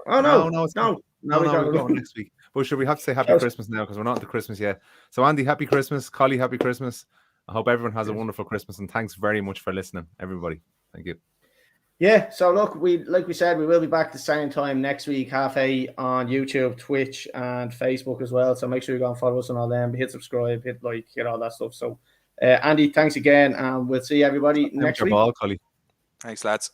we're going next week. But should we have to say Happy Christmas now, because we're not into Christmas yet? So Andy, Happy Christmas. Colly, Happy Christmas. I hope everyone has a wonderful Christmas, and thanks very much for listening, everybody. Thank you. Yeah. So look, like we said, we will be back the same time next week, 8:30 on YouTube, Twitch, and Facebook as well. So make sure you go and follow us on all them. Hit subscribe, hit like, hit all that stuff. So. Andy, thanks again, and we'll see everybody next week. Ball, Colly. Thanks, lads.